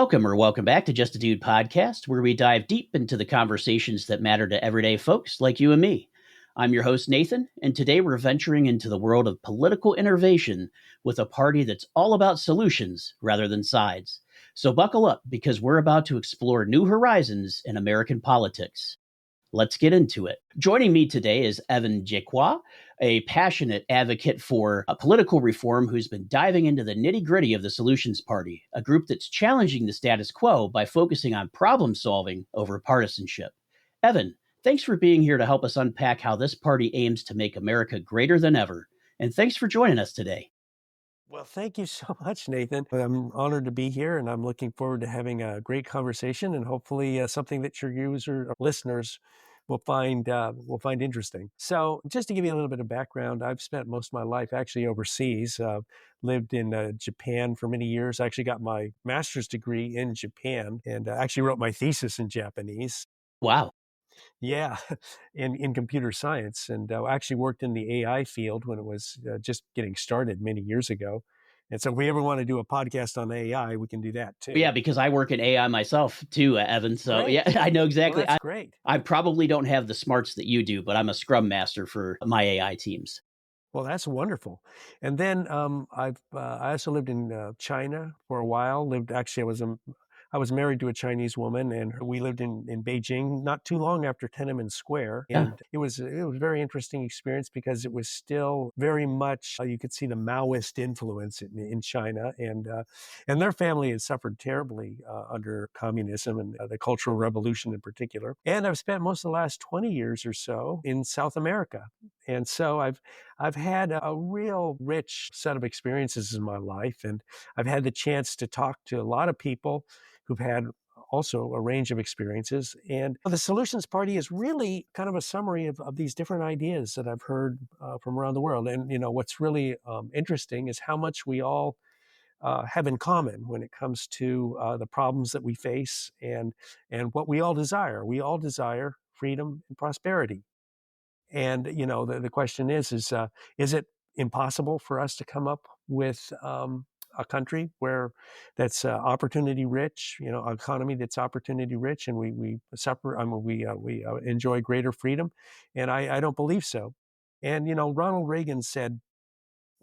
Welcome back to Just a Dude podcast, where we dive deep into the conversations that matter to everyday folks like you and me. I'm your host, Nathan, and today we're venturing into the world of political innovation with a party that's all about solutions rather than sides. So buckle up, because we're about to explore new horizons in American politics. Let's get into it. Joining me today is Evan Jaqua, a passionate advocate for political reform who's been diving into the nitty-gritty of the Solutions Party, a group that's challenging the status quo by focusing on problem solving over partisanship. Evan, thanks for being here to help us unpack how this party aims to make America greater than ever. And thanks for joining us today. Well, thank you so much, Nathan. I'm honored to be here, and I'm looking forward to having a great conversation, and hopefully something that your listeners will find interesting. So, just to give you a little bit of background, I've spent most of my life actually overseas. Lived in Japan for many years. I actually got my master's degree in Japan, and actually wrote my thesis in Japanese. Wow. Yeah, in computer science, and I actually worked in the AI field when it was just getting started many years ago. And so, if we ever want to do a podcast on AI, we can do that too. Yeah, because I work in AI myself too, Evan. So Great. yeah, I know exactly. Well, that's great. I probably don't have the smarts that you do, but I'm a scrum master for my AI teams. Well, that's wonderful. And then I also lived in China for a while. I was married to a Chinese woman, and we lived in Beijing not too long after Tiananmen Square. Yeah. And it was a very interesting experience because it was still very much, you could see the Maoist influence in China. And their family had suffered terribly under communism and the Cultural Revolution in particular. And I've spent most of the last 20 years or so in South America. And so I've had a real rich set of experiences in my life, and I've had the chance to talk to a lot of people who've had also a range of experiences. And the Solutions Party is really kind of a summary of these different ideas that I've heard from around the world. And, what's really interesting is how much we all have in common when it comes to the problems that we face and what we all desire. We all desire freedom and prosperity. And, the question is it impossible for us to come up with a country that's opportunity rich, an economy that's opportunity rich, and we enjoy greater freedom? And I don't believe so. And, Ronald Reagan said,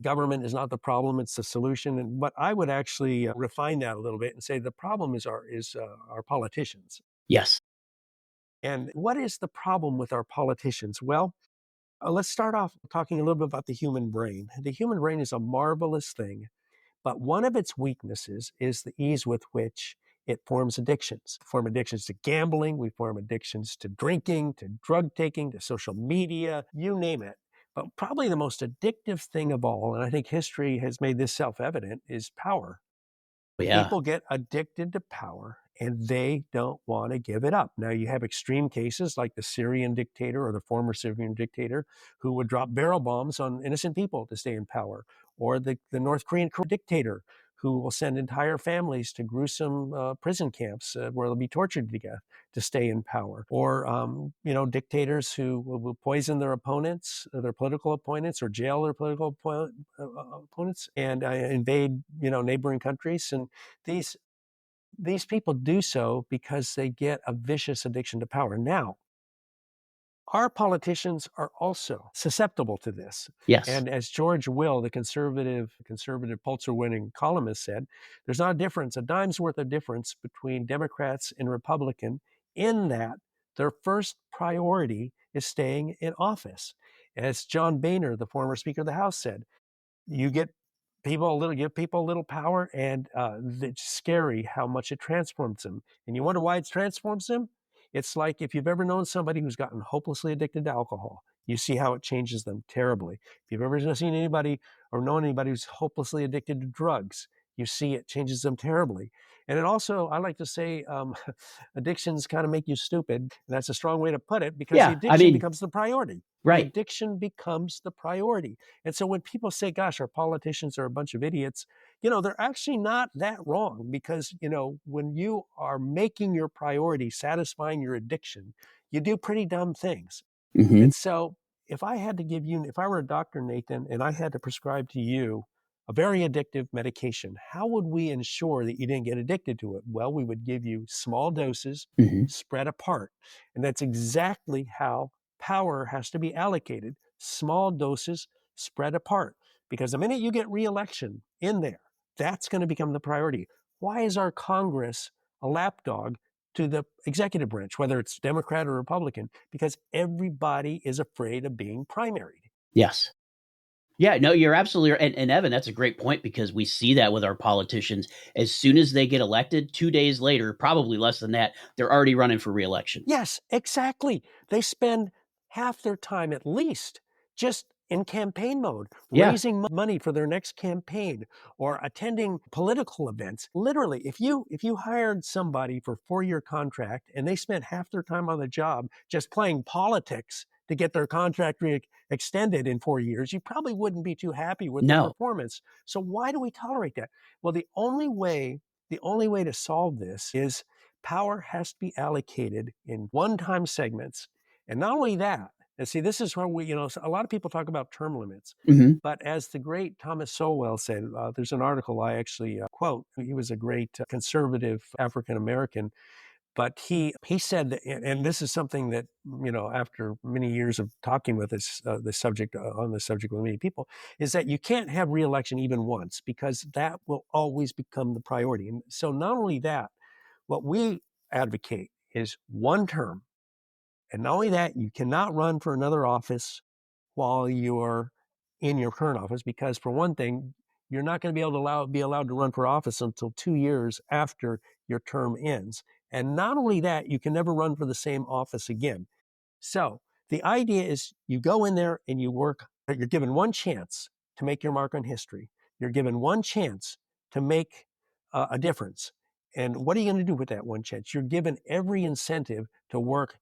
government is not the problem, it's the solution. But I would actually refine that a little bit and say the problem is our politicians. Yes. And what is the problem with our politicians? Well, let's start off talking a little bit about the human brain. The human brain is a marvelous thing, but one of its weaknesses is the ease with which it forms addictions. We form addictions to gambling, we form addictions to drinking, to drug taking, to social media, you name it. But probably the most addictive thing of all, and I think history has made this self-evident, is power. Yeah. People get addicted to power and they don't want to give it up. Now, you have extreme cases like the Syrian dictator or the former Syrian dictator who would drop barrel bombs on innocent people to stay in power, or the North Korean dictator who will send entire families to gruesome prison camps where they'll be tortured to death to stay in power, or dictators who will poison their opponents, their political opponents, or jail their political opponents and invade neighboring countries. And these people do so because they get a vicious addiction to power. Now, our politicians are also susceptible to this. Yes. And as George Will, the conservative Pulitzer-winning columnist, said, there's not a dime's worth of difference between Democrats and Republican in that their first priority is staying in office. As John Boehner, the former Speaker of the House, said, give people a little power, and it's scary how much it transforms them. And you wonder why it transforms them? It's like if you've ever known somebody who's gotten hopelessly addicted to alcohol, you see how it changes them terribly. If you've ever seen anybody or known anybody who's hopelessly addicted to drugs, you see it changes them terribly. And it also, I like to say, addictions kind of make you stupid. And that's a strong way to put it, because the addiction becomes the priority. Right. The addiction becomes the priority. And so when people say, gosh, our politicians are a bunch of idiots, they're actually not that wrong, because, when you are making your priority satisfying your addiction, you do pretty dumb things. Mm-hmm. And so if I were a doctor, Nathan, and I had to prescribe to you a very addictive medication. How would we ensure that you didn't get addicted to it? Well, we would give you small doses Hmm. spread apart. And that's exactly how power has to be allocated, small doses spread apart. Because the minute you get reelection in there, that's going to become the priority. Why is our Congress a lapdog to the executive branch, whether it's Democrat or Republican? Because everybody is afraid of being primaried. Yes. Yeah, no, you're absolutely right. And Evan, that's a great point because we see that with our politicians. As soon as they get elected, 2 days later, probably less than that, they're already running for reelection. Yes, exactly. They spend half their time at least just in campaign mode, Yeah. raising money for their next campaign or attending political events. Literally, if you hired somebody for a 4-year contract and they spent half their time on the job just playing politics to get their contract extended in 4 years, you probably wouldn't be too happy with their No. performance. So why do we tolerate that? Well, the only way to solve this is power has to be allocated in one-time segments. And not only that, and see, this is where a lot of people talk about term limits. Hmm. But as the great Thomas Sowell said, there's an article I actually quote. He was a great conservative African American, but he said, and this is something that after many years of talking with the subject on the subject with many people, is that you can't have reelection even once because that will always become the priority. And so not only that, what we advocate is one term. And not only that, you cannot run for another office while you're in your current office, because for one thing, you're not going to be able to be allowed to run for office until 2 years after your term ends. And not only that, you can never run for the same office again. So the idea is you go in there and you work. You're given one chance to make your mark on history. You're given one chance to make a difference. And what are you going to do with that one chance? You're given every incentive to work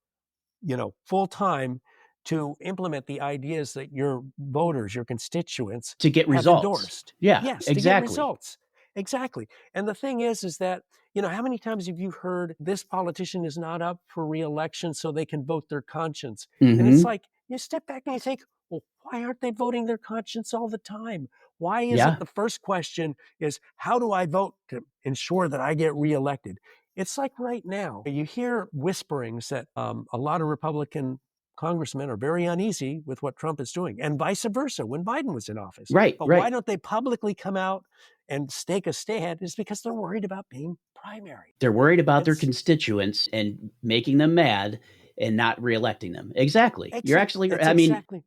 full time to implement the ideas that your voters, your constituents To get have results. endorsed. Yeah, Yes, to get exactly. results. Exactly. And the thing is that, how many times have you heard this politician is not up for reelection so they can vote their conscience? And it's Hmm. like, you step back and you think, well, why aren't they voting their conscience all the time? Why is it Yeah. the first question is, how do I vote to ensure that I get reelected? It's like right now, you hear whisperings that a lot of Republican congressmen are very uneasy with what Trump is doing, and vice versa when Biden was in office. Right, But why right. don't they publicly come out and stake a stand? Is because they're worried about being primary. They're worried about their It's constituents and making them mad and not reelecting them. Exactly. You're actually, it's I mean, exactly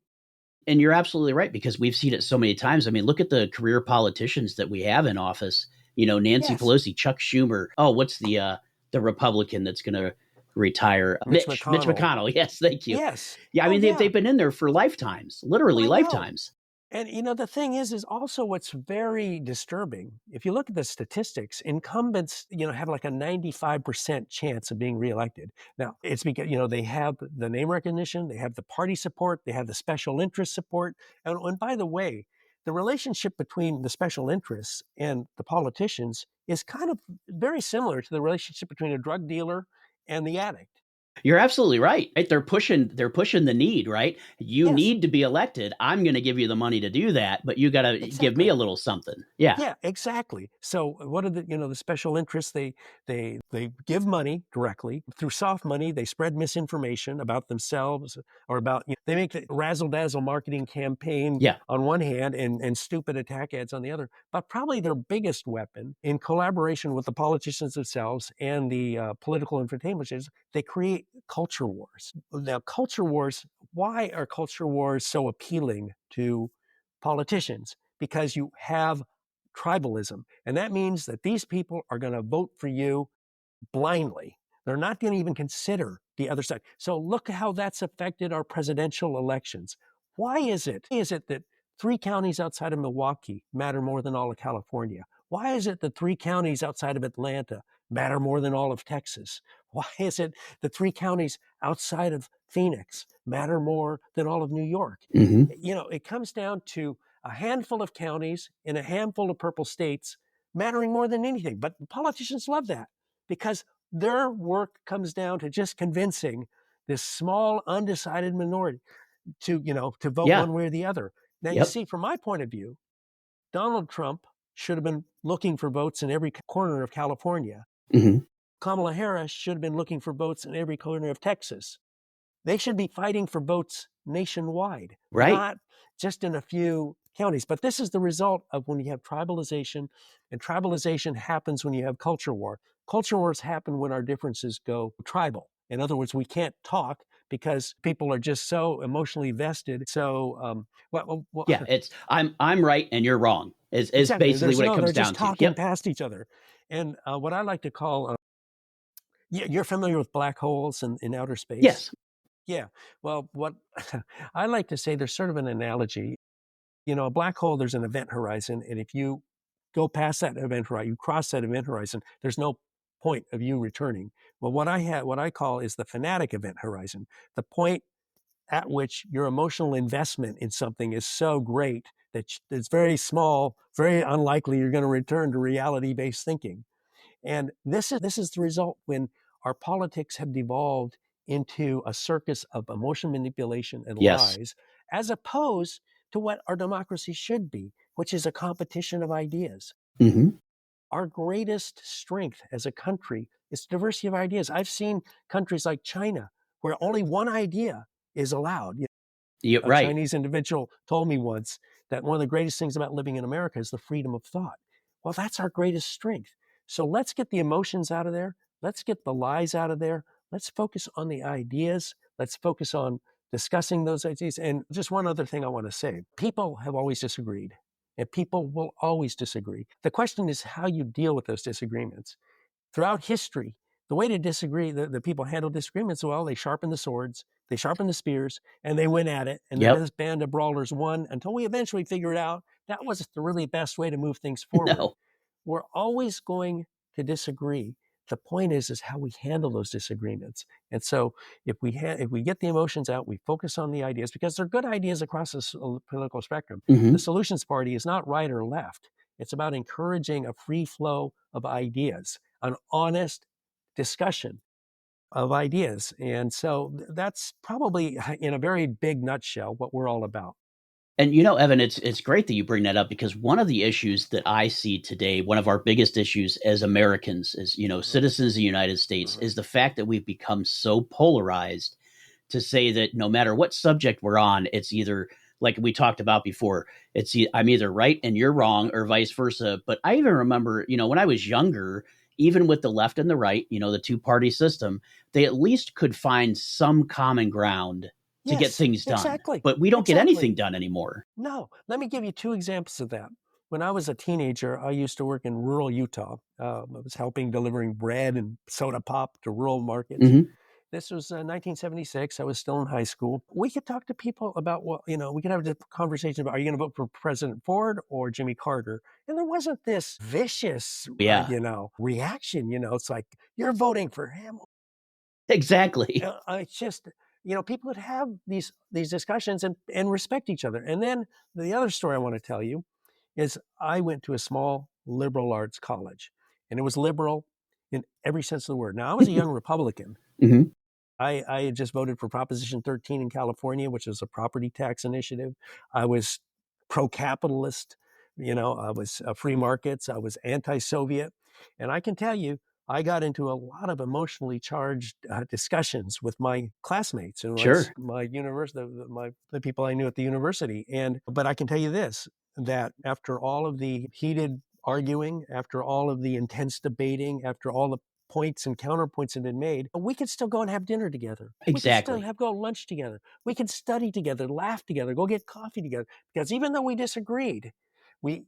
and you're absolutely right because we've seen it so many times. I mean, look at the career politicians that we have in office. Nancy yes. Pelosi, Chuck Schumer. Oh, what's the Republican that's going to retire? Mitch Mitch McConnell. McConnell. Yes, thank you. Yes. Yeah, I Oh mean yeah. they've been in there for lifetimes, literally I know. lifetimes. And the thing is also what's very disturbing. If you look at the statistics, incumbents, have like a 95% chance of being reelected. Now, it's because, they have the name recognition, they have the party support, they have the special interest support. And by the way, the relationship between the special interests and the politicians is kind of very similar to the relationship between a drug dealer and the addict. You're absolutely right. Right? They're pushing the need, right? You Yes, need to be elected. I'm going to give you the money to do that, but you got to give me a exactly. little something. Yeah. Yeah, exactly. So what are the special interests? They give money directly through soft money. They spread misinformation about themselves or about they make the razzle dazzle marketing campaign Yeah. on one hand and stupid attack ads on the other. But probably their biggest weapon in collaboration with the politicians themselves and the political infotainment is they create culture wars. Now, culture wars. Why are culture wars so appealing to politicians? Because you have tribalism. And that means that these people are going to vote for you blindly. They're not going to even consider the other side. So look how that's affected our presidential elections. Why is it that 3 counties outside of Milwaukee matter more than all of California? Why is it that 3 counties outside of Atlanta matter more than all of Texas? Why is it that 3 counties outside of Phoenix matter more than all of New York? Hmm. It comes down to a handful of counties in a handful of purple states mattering more than anything. But politicians love that because their work comes down to just convincing this small, undecided minority to vote Yeah. one way or the other. Now, you Yep. see, from my point of view, Donald Trump should have been looking for votes in every corner of California. Mm-hmm. Kamala Harris should have been looking for votes in every corner of Texas. They should be fighting for votes nationwide, Right. not just in a few counties. But this is the result of when you have tribalization, and tribalization happens when you have culture war. Culture wars happen when our differences go tribal. In other words, we can't talk because people are just so emotionally vested. So, Yeah, it's I'm right and you're wrong. Is exactly. basically what it They're comes just down to. talking Yep. past each other. And what I like to call, you're familiar with black holes in outer space? Yes. Yeah. Well, what I like to say, there's sort of an analogy. A black hole, there's an event horizon. And if you go past that event horizon, you cross that event horizon, there's no point of you returning. Well, what I call is the fanatic event horizon, the point at which your emotional investment in something is so great that it's very small, very unlikely you're going to return to reality-based thinking. And this is the result when our politics have devolved into a circus of emotion manipulation and Yes. lies, as opposed to what our democracy should be, which is a competition of ideas. Mm-hmm. Our greatest strength as a country is diversity of ideas. I've seen countries like China where only one idea is allowed. You're A right. Chinese individual told me once that one of the greatest things about living in America is the freedom of thought. Well, that's our greatest strength. So let's get the emotions out of there. Let's get the lies out of there. Let's focus on the ideas. Let's focus on discussing those ideas. And just one other thing I want to say, people have always disagreed, and people will always disagree. The question is how you deal with those disagreements. Throughout history, the way to disagree, the people handle disagreements, well, they sharpen the swords, they sharpen the spears, and they went at it. And then Yep. this band of brawlers won until we eventually figured out that wasn't the really best way to move things forward. No. We're always going to disagree. The point is how we handle those disagreements. And so if we get the emotions out, we focus on the ideas because they're good ideas across the political spectrum. Mm-hmm. The solutions party is not right or left. It's about encouraging a free flow of ideas, an honest discussion of ideas. And so that's probably, in a very big nutshell, what we're all about. And Evan, it's great that you bring that up because one of the issues that I see today, one of our biggest issues as Americans, as citizens of the United States, is the fact that we've become so polarized to say that no matter what subject we're on, it's either like we talked about before, I'm either right and you're wrong, or vice versa. But I even remember, when I was younger, even with the left and the right, the two-party system, they at least could find some common ground to get Yes, things done. exactly. But we don't get Exactly. anything done anymore. No, let me give you two examples of that. When I was a teenager, I used to work in rural Utah. I was helping delivering bread and soda pop to rural markets. Mm-hmm. This was 1976. I was still in high school. We could talk to people about we could have a conversation about, are you going to vote for President Ford or Jimmy Carter? And there wasn't this vicious, Yeah, reaction. It's like, you're voting for him. exactly. It's just, people would have these discussions and respect each other. And then the other story I want to tell you is I went to a small liberal arts college, and it was liberal in every sense of the word. Now, I was a young Republican. Mm-hmm. I had just voted for Proposition 13 in California, which is a property tax initiative. I was pro-capitalist, I was free markets, I was anti-Soviet. And I can tell you, I got into a lot of emotionally charged discussions with my classmates and Sure. my university, the people I knew at the university. But I can tell you this, that after all of the heated arguing, after all of the intense debating, after all the points and counterpoints have been made, we could still go and have dinner together. We could still Exactly. go lunch together. We could study together, laugh together, go get coffee together. Because even though we disagreed, we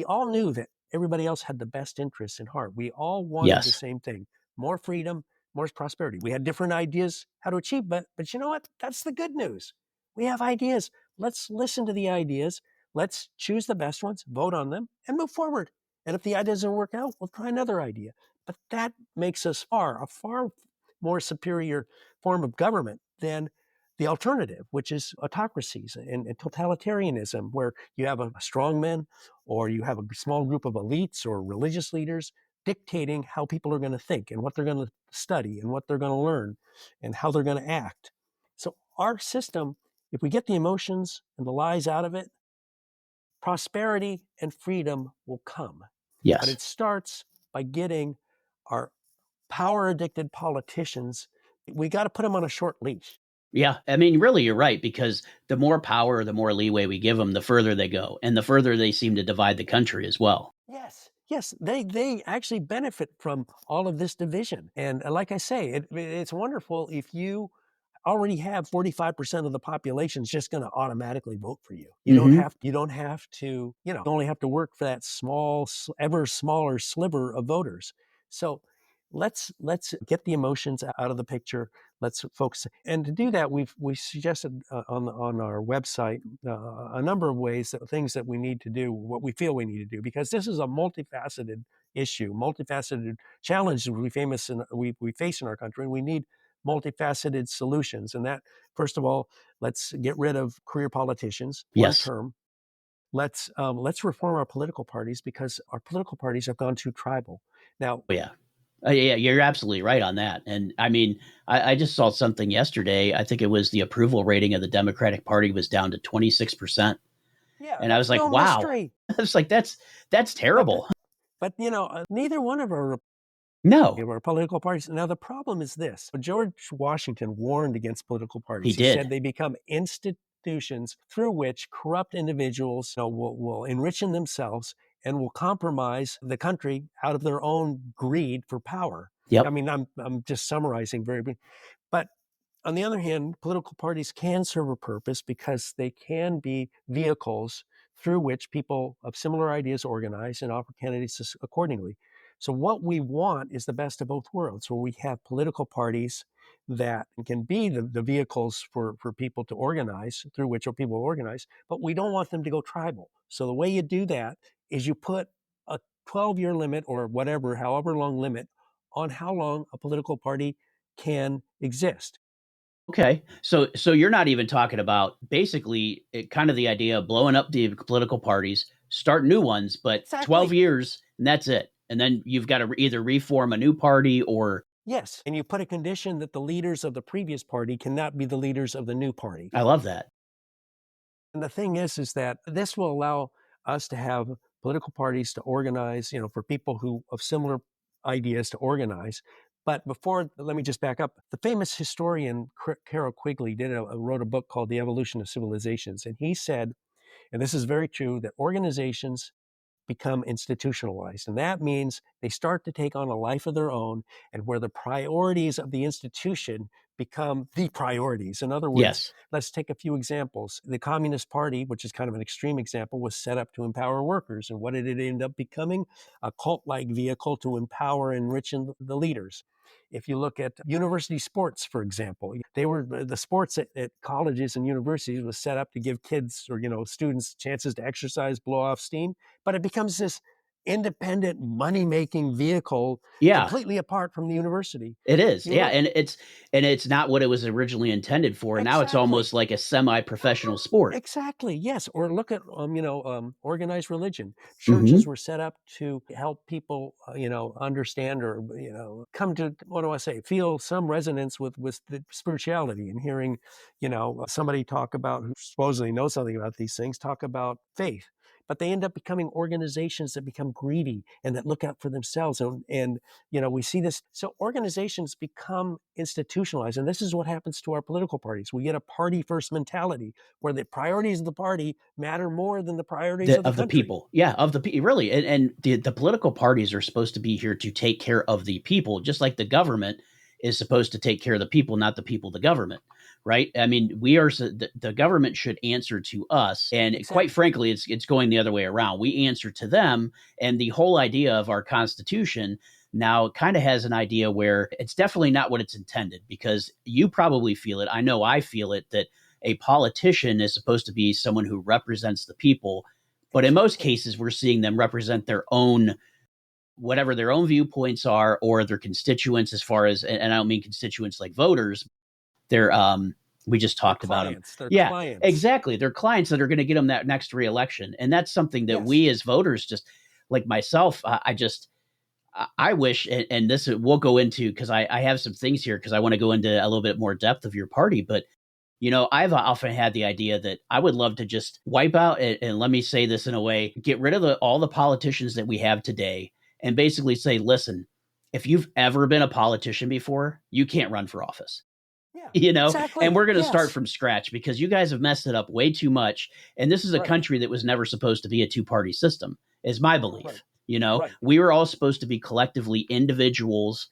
all knew that everybody else had the best interests in heart. We all wanted the Yes. same thing: more freedom, more prosperity. We had different ideas how to achieve, but you know what? That's the good news. We have ideas. Let's listen to the ideas. Let's choose the best ones, vote on them, and move forward. And if the idea doesn't work out, we'll try another idea. But that makes us a far more superior form of government than the alternative, which is autocracies and totalitarianism, where you have a strongman or you have a small group of elites or religious leaders dictating how people are going to think and what they're going to study and what they're going to learn and how they're going to act. So our system, if we get the emotions and the lies out of it, prosperity and freedom will come. Yes. But it starts by getting our power-addicted politicians, we got to put them on a short leash. Yeah. I mean, really, you're right, because the more power, the more leeway we give them, the further they go, and the further they seem to divide the country as well. Yes, they actually benefit from all of this division. And like I say, it's wonderful if you already have 45% of the population is just going to automatically vote for you. You don't have to, only have to work for that small, ever smaller sliver of voters. So let's get the emotions out of the picture. Let's focus. And to do that, we suggested on our website a number of ways, things that we need to do, what we feel we need to do, because this is a multifaceted issue, multifaceted challenge we face in our country, and we need multifaceted solutions. And that, first of all, let's get rid of career politicians, one term. Let's reform our political parties, because our political parties have gone too tribal. Now, yeah, you're absolutely right on that. And I mean, I just saw something yesterday. I think it was the approval rating of the Democratic Party was down to 26%. Yeah, and I was like, no wow. mystery. I was like, that's terrible. But neither one of our political parties. Now, the problem is this. George Washington warned against political parties. He did. Said they become institutions through which corrupt individuals will enrich themselves and will compromise the country out of their own greed for power. Yep. I mean, I'm just summarizing very briefly. But on the other hand, political parties can serve a purpose, because they can be vehicles through which people of similar ideas organize and offer candidates accordingly. So what we want is the best of both worlds, where we have political parties that can be the vehicles for people to organize, through which people organize, but we don't want them to go tribal. So the way you do that is you put a 12-year limit, or whatever, however long limit, on how long a political party can exist. Okay. So you're not even talking about basically kind of the idea of blowing up the political parties, start new ones, but exactly. 12 years and that's it. And then you've got to either reform a new party or... Yes. And you put a condition that the leaders of the previous party cannot be the leaders of the new party. I love that. And the thing is that this will allow us to have political parties to organize, for people who of similar ideas to organize. But let me just back up. The famous historian Carroll Quigley wrote a book called The Evolution of Civilizations. And he said, and this is very true, that organizations become institutionalized. And that means they start to take on a life of their own, and where the priorities of the institution become the priorities. In other words, Let's take a few examples. The Communist Party, which is kind of an extreme example, was set up to empower workers. And what did it end up becoming? A cult-like vehicle to empower and enrich the leaders. If you look at university sports, for example, the sports at colleges and universities was set up to give kids or students chances to exercise, blow off steam, but it becomes this independent money-making vehicle, completely apart from the university. It is, and it's not what it was originally intended for. And now it's almost like a semi-professional sport. Exactly, yes. Or look at organized religion. Churches were set up to help people, understand or come to feel some resonance with the spirituality, and hearing, somebody talk about, who supposedly knows something about these things, talk about faith. But they end up becoming organizations that become greedy and that look out for themselves. And we see this. So organizations become institutionalized. And this is what happens to our political parties. We get a party-first mentality, where the priorities of the party matter more than the priorities of the people. Yeah, of the people, really. And the political parties are supposed to be here to take care of the people, just like the government is supposed to take care of the people, not the people, the government. Right? I mean, the government should answer to us. And quite frankly, it's going the other way around. We answer to them. And the whole idea of our Constitution now kind of has an idea where it's definitely not what it's intended, because you probably feel it. I know I feel it, that a politician is supposed to be someone who represents the people. But in most cases, we're seeing them represent their own, whatever their own viewpoints are, or their constituents, as far as, and I don't mean constituents like voters. They're we just talked about them. They're clients. Exactly. They're clients that are going to get them that next reelection. And that's something that we as voters, just like myself, I wish, and this we'll go into, because I have some things here, because I want to go into a little bit more depth of your party. But I've often had the idea that I would love to just wipe out, and let me say this in a way, get rid of all the politicians that we have today and basically say, listen, if you've ever been a politician before, you can't run for office. Yeah, And exactly. we're going to start Yes. from scratch because you guys have messed it up way too much. And this is a Right. country that was never supposed to be a two-party system, is my Right. belief. Right. We were all supposed to be collectively individuals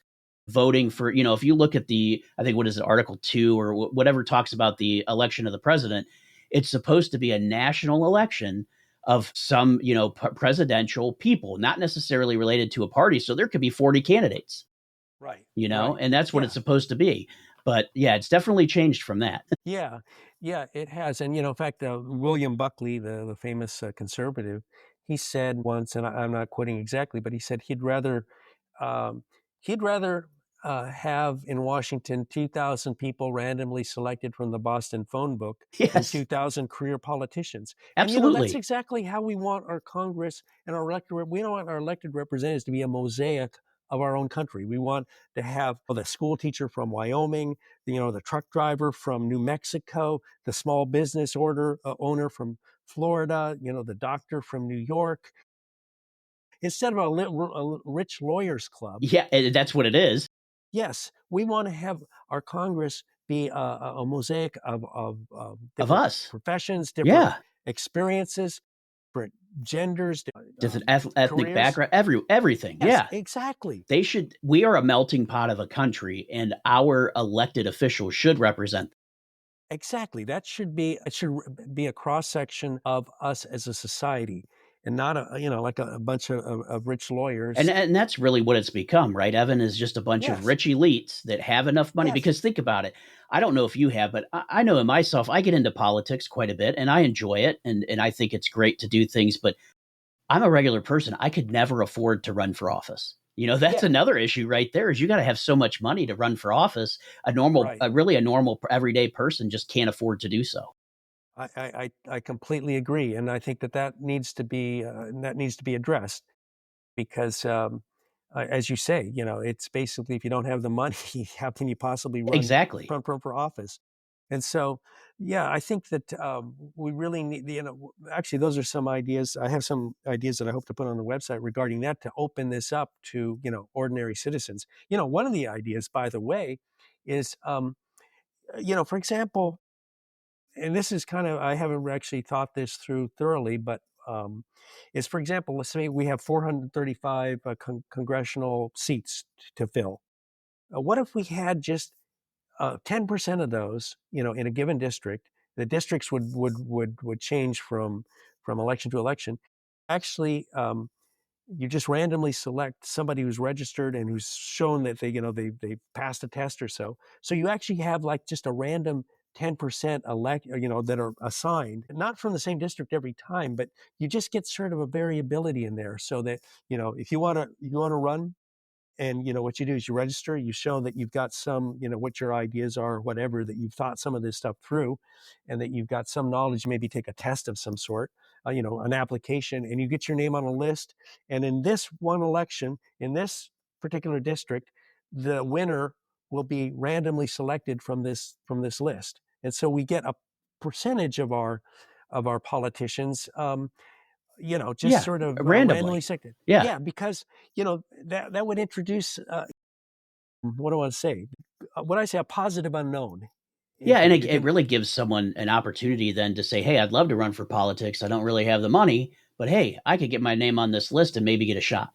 voting for, if you look at I think, what is it, Article 2 or whatever talks about the election of the president, it's supposed to be a national election of some, presidential people, not necessarily related to a party. So there could be 40 candidates, Right. Right. and that's what it's Yeah. supposed to be. But yeah, it's definitely changed from that. Yeah, yeah, it has. And in fact, William Buckley, the famous conservative, he said once, and I'm not quoting exactly, but he said um, he'd rather have in Washington 2,000 people randomly selected from the Boston phone book than Yes, 2,000 career politicians. And that's absolutely. exactly how we want our Congress and our elected. We don't want our elected representatives to be a mosaic of our own country. We want to have the school teacher from Wyoming, the truck driver from New Mexico, the small business owner from Florida, the doctor from New York. Instead of a rich lawyers club, Yeah, that's what it is. yes, we want to have our Congress be a mosaic of Of different us. professions, different Yeah. experiences, different genders, Different ethnic careers. background, everything. Yes, Yeah. exactly. We are a melting pot of a country, and our elected officials should represent. Exactly. It should be a cross section of us as a society, and not like a bunch of rich And lawyers. and that's really what it's become, right? Evan is just a bunch of Yes. rich elites that have enough money. Yes. Because think about it. I don't know if you have, but I know in myself, I get into politics quite a bit and I enjoy it. And I think it's great to do things, but I'm a regular person. I could never afford to run for office. That's Yeah. another issue right there is you got to have so much money to run for office. Right. Really a normal everyday person just can't afford to do so. I completely agree, and I think that needs to be addressed because, as you say, it's basically if you don't have the money, how can you possibly Exactly. run for office? And so, yeah, I think that we really need, actually, those are some ideas. I have some ideas that I hope to put on the website regarding that to open this up to, ordinary citizens. One of the ideas, by the way, is, for example, and this is kind of, I haven't actually thought this through thoroughly, but is, for example, let's say we have 435 congressional seats to fill. What if we had just 10% of those, in a given district? The districts would change from election to election. Actually, you just randomly select somebody who's registered and who's shown that they passed a test or so. So you actually have like just a random 10% that are assigned, not from the same district every time, but you just get sort of a variability in there so that, if you want to run, and what you do is you register, you show that you've got some, what your ideas are, whatever, that you've thought some of this stuff through, and that you've got some knowledge. Maybe take a test of some sort, an application, and you get your name on a list. And in this one election, in this particular district, the winner will be randomly selected from this list. And so we get a percentage of our politicians, just Yeah, sort of randomly randomly. selected. Yeah. Yeah, because that would introduce, what do I want to say? What I say, a positive unknown Yeah, into and it. it really gives someone an opportunity then to say, "Hey, I'd love to run for politics. I don't really have the money, but hey, I could get my name on this list and maybe get a shot."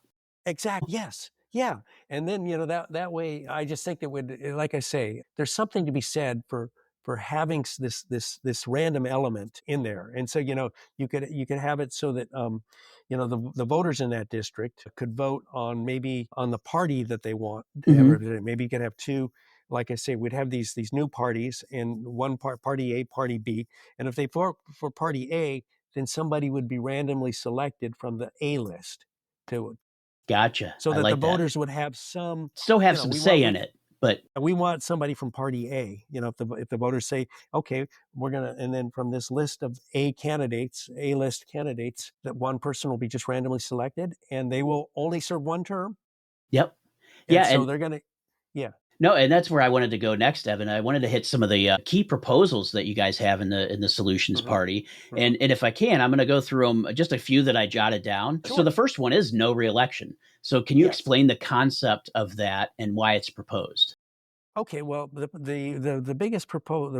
Yes. Yeah. And then, that way, I just think it would, like I say, there's something to be said for having this random element in there. And so, you could have it so that, the voters in that district could vote on maybe on the party that they want to have Mhm. represented. Maybe you could have two, like I say, we'd have these new parties, and one party A, party B. And if they vote for party A, then somebody would be randomly selected from the A list to Gotcha. so I that the like that. voters would have some, Still have some say in it, but we want somebody from party A. If the voters say, okay, we're gonna, and then from this list of A list candidates, that one person will be just randomly selected, and they will only serve one term, yep. and Yeah, so and they're gonna, yeah, No, and that's where I wanted to go next, Evan. I wanted to hit some of the key proposals that you guys have in the solutions Hmm. party, Hmm. and if I can, I'm going to go through them. Just a few that I jotted down. So the Sure. first one is no reelection. So can you Yes. explain the concept of that and why it's proposed? Okay, well, the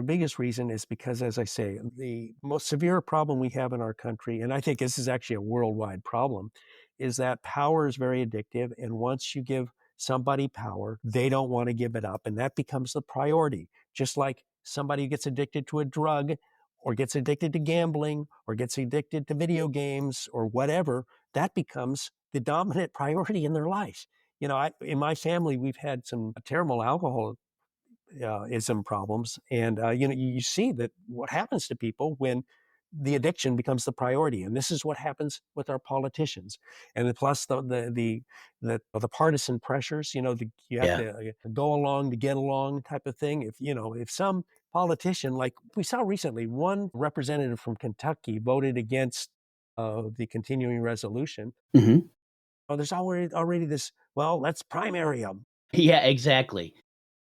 biggest reason is because, as I say, the most severe problem we have in our country, and I think this is actually a worldwide problem, is that power is very addictive, and once you give somebody power, they don't want to give it up, and that becomes the priority. Just like somebody gets addicted to a drug, or gets addicted to gambling, or gets addicted to video games, or whatever, that becomes the dominant priority in their life. In my family, we've had some terrible alcohol ism problems. And you see that what happens to people when the addiction becomes the priority, and this is what happens with our politicians. And then plus the partisan pressures. You have Yeah. to go along to get along type of thing. If some politician, like we saw recently, one representative from Kentucky voted against the continuing resolution. Hmm. Oh, there's already this. Well, let's primary them. Yeah, exactly.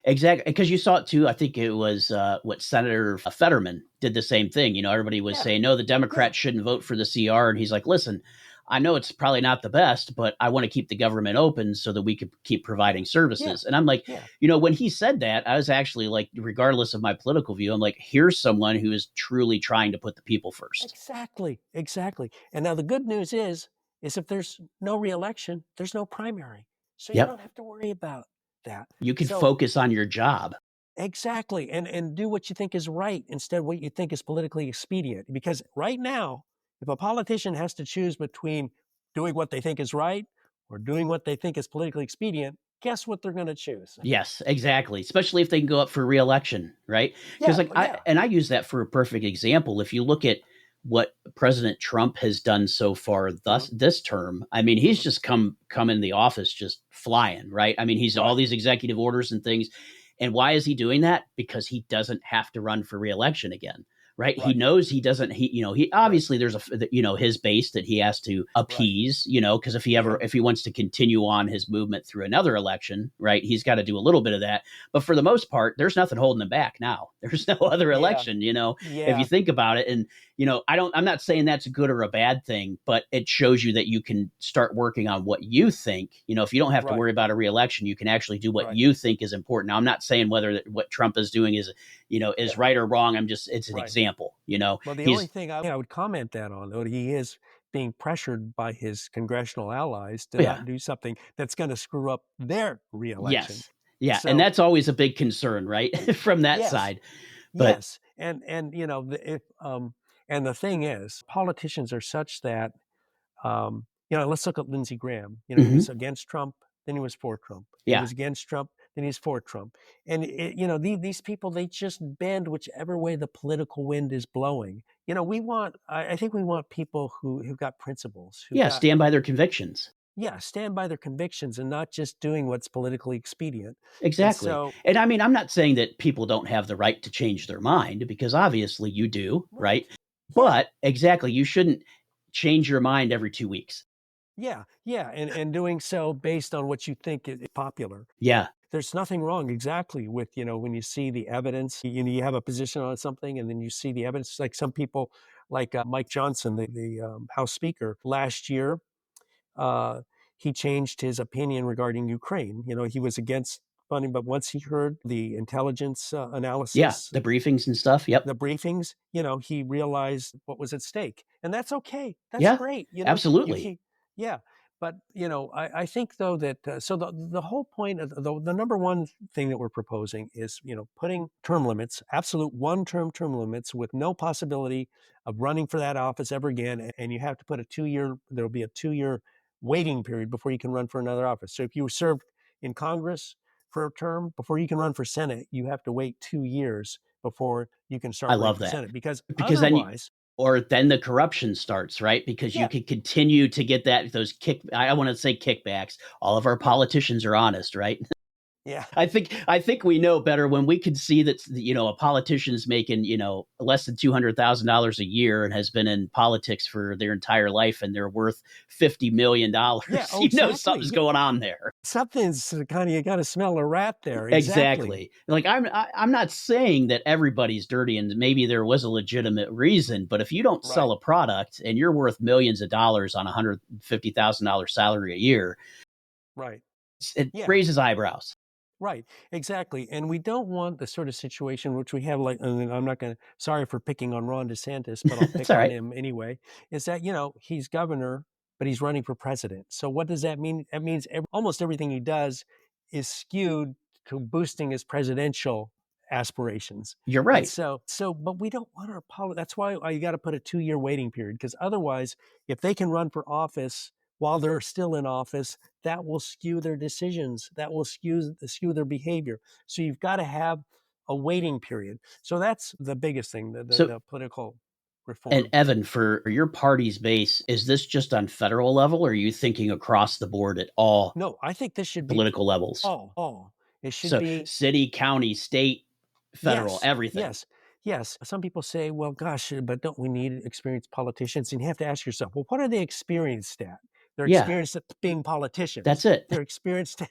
Exactly. Because you saw it too. I think it was what Senator Fetterman did the same thing. Everybody was Yeah, saying, no, the yeah, Democrats shouldn't vote for the CR. And he's like, listen, I know it's probably not the best, but I want to keep the government open so that we could keep providing yeah, services. And I'm like, yeah. when he said that, I was actually like, regardless of my political view, I'm like, here's someone who is truly trying to put the people first. Exactly, exactly. And now the good news is if there's no reelection, there's no primary. So you Yep. don't have to worry about that. You could So focus on your job. exactly. And do what you think is right instead of what you think is politically expedient. Because right now, if a politician has to choose between doing what they think is right or doing what they think is politically expedient, guess what they're going to choose? Yes, exactly. Especially if they can go up for reelection, right? Because Yeah, like yeah. I use that for a perfect example. If you look at what President Trump has done so far Hmm. thus this term, I mean, he's Hmm. just come in the office just flying, right? I mean, he's all Right, these executive orders and things. And why is he doing that? Because he doesn't have to run for reelection again. Right. He right, knows he doesn't, he right, obviously there's his base that he has to right. appease, because Yeah, if he wants to continue on his movement through another election, right, he's got to do a little bit of that. But for the most part, there's nothing holding him back now. There's no other yeah, election, if you yeah. think about it. And, I'm not saying that's a good or a bad thing, but it shows you that you can start working on what you think. If you don't have to Right, worry about a reelection, you can actually do what right. you think is important. Now, I'm not saying whether what Trump is doing is Yeah, right or wrong. It's an right. example. Well, the only He's thing I would comment that on, though, he is being pressured by his congressional allies to yeah. not do something that's going to screw up their reelection. Yes. Yeah, and So, that's always a big concern, right? From that yes, side. But yes, and if and the thing is, politicians are such that let's look at Lindsey Graham. He mhm, was against Trump, then he was for Trump. He yeah, was against Trump, then he's for Trump. And these people, they just bend whichever way the political wind is blowing. I think we want people who've got principles, who've yeah, got stand by their convictions. yeah, stand by their convictions and not just doing what's politically expedient. And Exactly. so, And I mean, I'm not saying that people don't have the right to change their mind because obviously you do, right, right? yeah, But exactly, you shouldn't change your mind every 2 weeks. yeah, yeah, and doing so based on what you think is popular. Yeah. There's nothing wrong exactly with, when you see the evidence, you have a position on something and then you see the evidence. Like some people, like Mike Johnson, the House Speaker, last year, uh, he changed his opinion regarding Ukraine. He was against funding, but once he heard the intelligence Yeah, analysis, the briefings and stuff. Yep. the briefings, he realized what was at stake. And that's okay. That's Yeah. great. Absolutely. Yeah. But, I think though that, so the whole point of the number one thing that we're proposing is, putting term limits, absolute term limits with no possibility of running for that office ever again. And you have to put there'll be a 2-year waiting period before you can run for another office. So if you served in Congress for a term, before you can run for Senate, you have to wait 2 years before you can I start running love for that. Senate. Because Because otherwise, then the corruption starts, right? Because you yeah, could continue to get those I want to say kickbacks. All of our yeah, politicians are honest, right? Yeah. I think we know better when we can see that a politician's making less than $200,000 a year and has been in politics for their entire life and they're worth $50 million. Yeah. Oh, Something's exactly. going on there. Something's kind of, you got to smell a rat there. Exactly. Like I'm not saying that everybody's dirty and maybe there was a legitimate reason, but if you don't sell Right. a product and you're worth millions of dollars on $150,000 salary a year, Right. it Yeah. raises eyebrows. Right, exactly. And we don't want the sort of situation which we have, like, and I'm not going to, sorry for picking on Ron DeSantis, but I'll That's pick all on right. him anyway, is that, he's governor, but he's running for president. So what does that mean? That means almost everything he does is skewed to boosting his presidential aspirations. You're And right. but we don't want our that's why you got to put a 2-year waiting period, because otherwise, if they can run for office while they're still in office, that will skew their decisions. That will skew their behavior. So you've got to have a waiting period. So that's the biggest thing, So, the political and reform. Evan, for your party's base, is this just on federal level, or are you thinking across the board at all No, I think this should be political levels? all. It should So, be. city, county, state, federal, Yes, everything. yes, yes. Some people say, well, gosh, but don't we need experienced politicians? And you have to ask yourself, well, what are they experienced at? They're Yeah, experienced at being politicians. that's it. They're experienced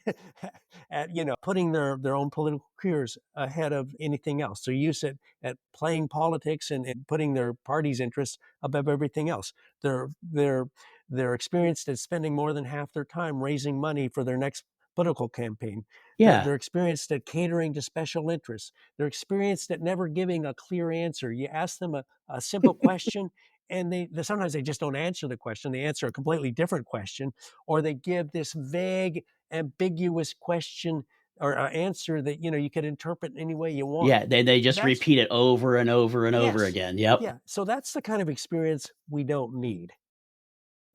at, putting their own political careers ahead of anything else. They're used at playing politics and putting their party's interests above everything else. They're experienced at spending more than half their time raising money for their next political campaign. Yeah. They're experienced at catering to special interests. They're experienced at never giving a clear answer. You ask them a simple question, and they sometimes they just don't answer the question. They answer a completely different question, or they give this vague, ambiguous question or answer that you could interpret any way you want. Yeah, they just That's repeat it over and over and over Yes, again. Yep. yeah. So that's the kind of experience we don't need.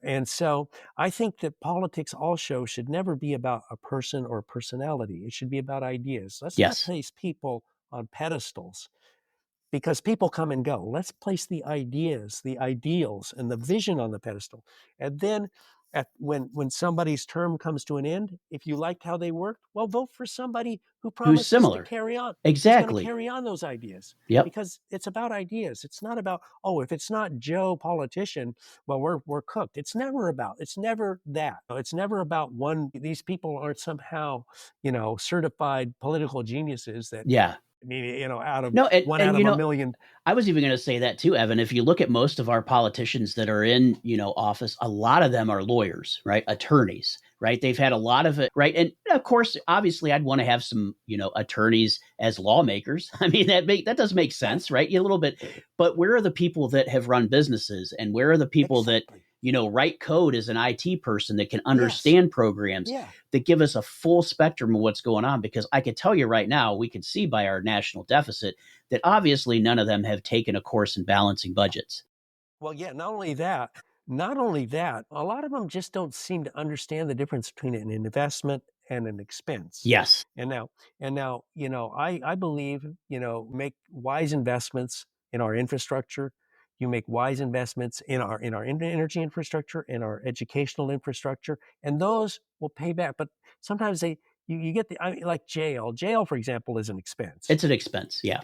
And so I think that politics also should never be about a person or a personality. It should be about ideas. Let's not Yes. place people on pedestals, because people come and go. Let's place the ideas, the ideals, and the vision on the pedestal. And then when somebody's term comes to an end, if you liked how they worked, well, vote for somebody who Who's promises to similar? carry on, who's going to Exactly. carry on those ideas. Yep. Because it's about ideas. It's not about, oh, if it's not Joe politician, well, we're cooked. It's never that. It's never about these people aren't somehow, certified political geniuses that, Yeah. I mean, out of No, one and out of a million. I was even going to say that too, Evan. If you look at most of our politicians that are in, office, a lot of them are lawyers, right? Attorneys, right? They've had a lot of it, right? And of course, obviously, I'd want to have some, attorneys as lawmakers. I mean, that does make sense, right? A little bit, but where are the people that have run businesses, and where are the people that Exactly. write code as an IT person that can Yes. understand programs Yeah. that give us a full spectrum of what's going on? Because I could tell you right now, we can see by our national deficit that obviously none of them have taken a course in balancing budgets. Well, yeah, not only that, a lot of them just don't seem to understand the difference between an investment and an expense. Yes. And now, I believe, make wise investments in our infrastructure. You make wise investments in our energy infrastructure, in our educational infrastructure, and those will pay back. But sometimes you get like jail. Jail, for example, is an expense. It's an expense. Yeah.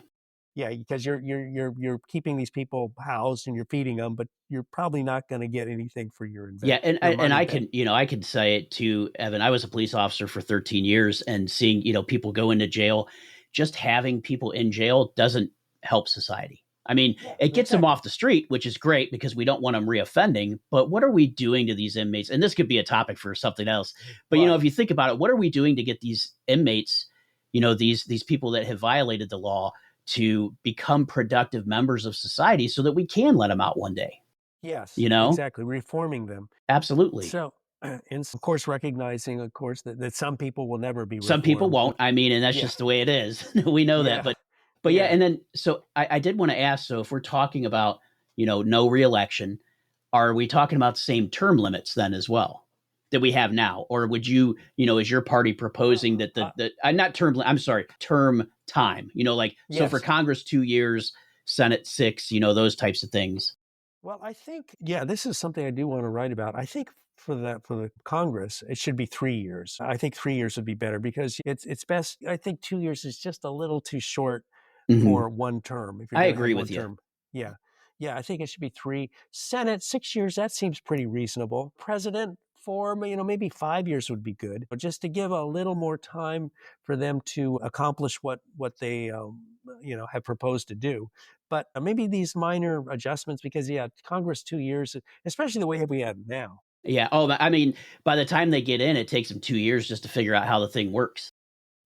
Yeah, because you're keeping these people housed and you're feeding them, but you're probably not going to get anything for your Yeah, and money I back. can I can say it too, Evan. I was a police officer for 13 years, and seeing people go into jail, just having people in jail doesn't help society. I mean, Yeah, it gets them exactly. off the street, which is great because we don't want them reoffending. But what are we doing to these inmates? And this could be a topic for something else. But Right. if you think about it, what are we doing to get these inmates, these people that have violated the law, to become productive members of society so that we can let them out one day? Yes, You know, exactly. Reforming them. absolutely. So, and of course, recognizing, of course, that some people will never be Some people reformed. won't. I mean, and that's Yeah, just the way it is. We know that. yeah, But yeah, yeah. and then so I did want to ask, so if we're talking about, no reelection, are we talking about the same term limits then as well that we have now? Or would you, is your party proposing that not term, I'm sorry, term time, like, so for Yes. Congress, 2 years, Senate 6, those types of things? Well, I think, yeah, this is something I do want to write about. I think for the Congress, it should be 3 years. I think 3 years would be better because it's best. I think 2 years is just a little too short Hmm. for one term. If you're I going to have agree one with you. term, yeah, yeah, I think it should be three. Senate 6 years. That seems pretty reasonable. President four, maybe 5 years would be good, but just to give a little more time for them to accomplish what they have proposed to do. But maybe these minor adjustments, because yeah, Congress 2 years, especially the way we have now. Yeah. Oh, I mean, by the time they get in, it takes them 2 years just to figure out how the thing works.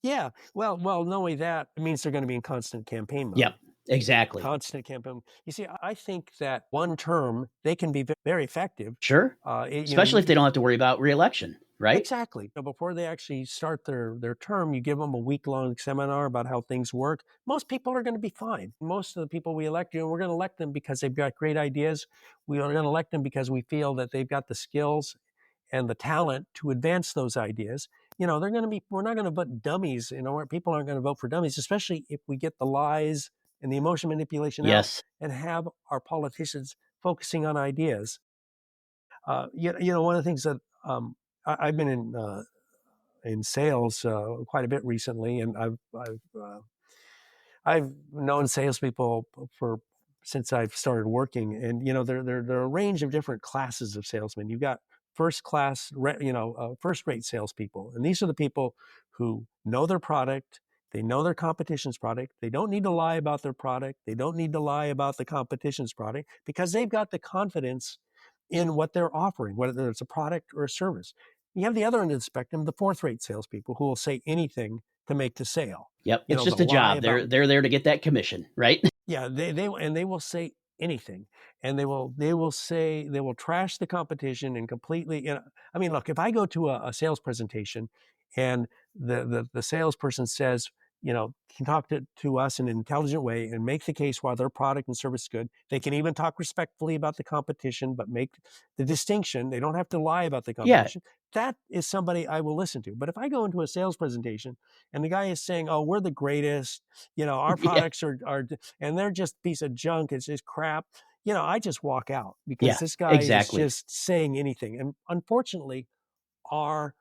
Yeah, well, not only that, it means they're going to be in constant campaign mode. Yep. Exactly. Constant campaign. You see, I think that one term they can be very effective. Sure. Especially if they don't have to worry about reelection, right? Exactly. Before they actually start their term, you give them a week-long seminar about how things work. Most people are going to be fine. Most of the people we elect, we're going to elect them because they've got great ideas. We are going to elect them because we feel that they've got the skills and the talent to advance those ideas. They're going to be, we're not going to vote dummies. People aren't going to vote for dummies, especially if we get the lies and the emotion manipulation out Yes. and have our politicians focusing on ideas. One of the things that I've been in sales quite a bit recently, and I've known salespeople for since I've started working, and there are a range of different classes of salesmen. You've got first class, first rate salespeople, and these are the people who know their product. They know their competition's product. They don't need to lie about their product. They don't need to lie about the competition's product because they've got the confidence in what they're offering, whether it's a product or a service. You have the other end of the spectrum, the fourth rate salespeople who will say anything to make the sale. Yep. It's just They'll a lie job. about, They're there to get that commission, right? yeah, they will say anything, and they will trash the competition and completely. I mean, look, if I go to a sales presentation, and the salesperson says, can talk to us in an intelligent way and make the case why their product and service is good. They can even talk respectfully about the competition, but make the distinction. They don't have to lie about the Yeah. competition. That is somebody I will listen to. But if I go into a sales presentation and the guy is saying, "Oh, we're the greatest," our Yeah. products are, and they're just a piece of junk, it's just crap. I just walk out because Yeah. this guy is Exactly. just saying anything. And unfortunately, our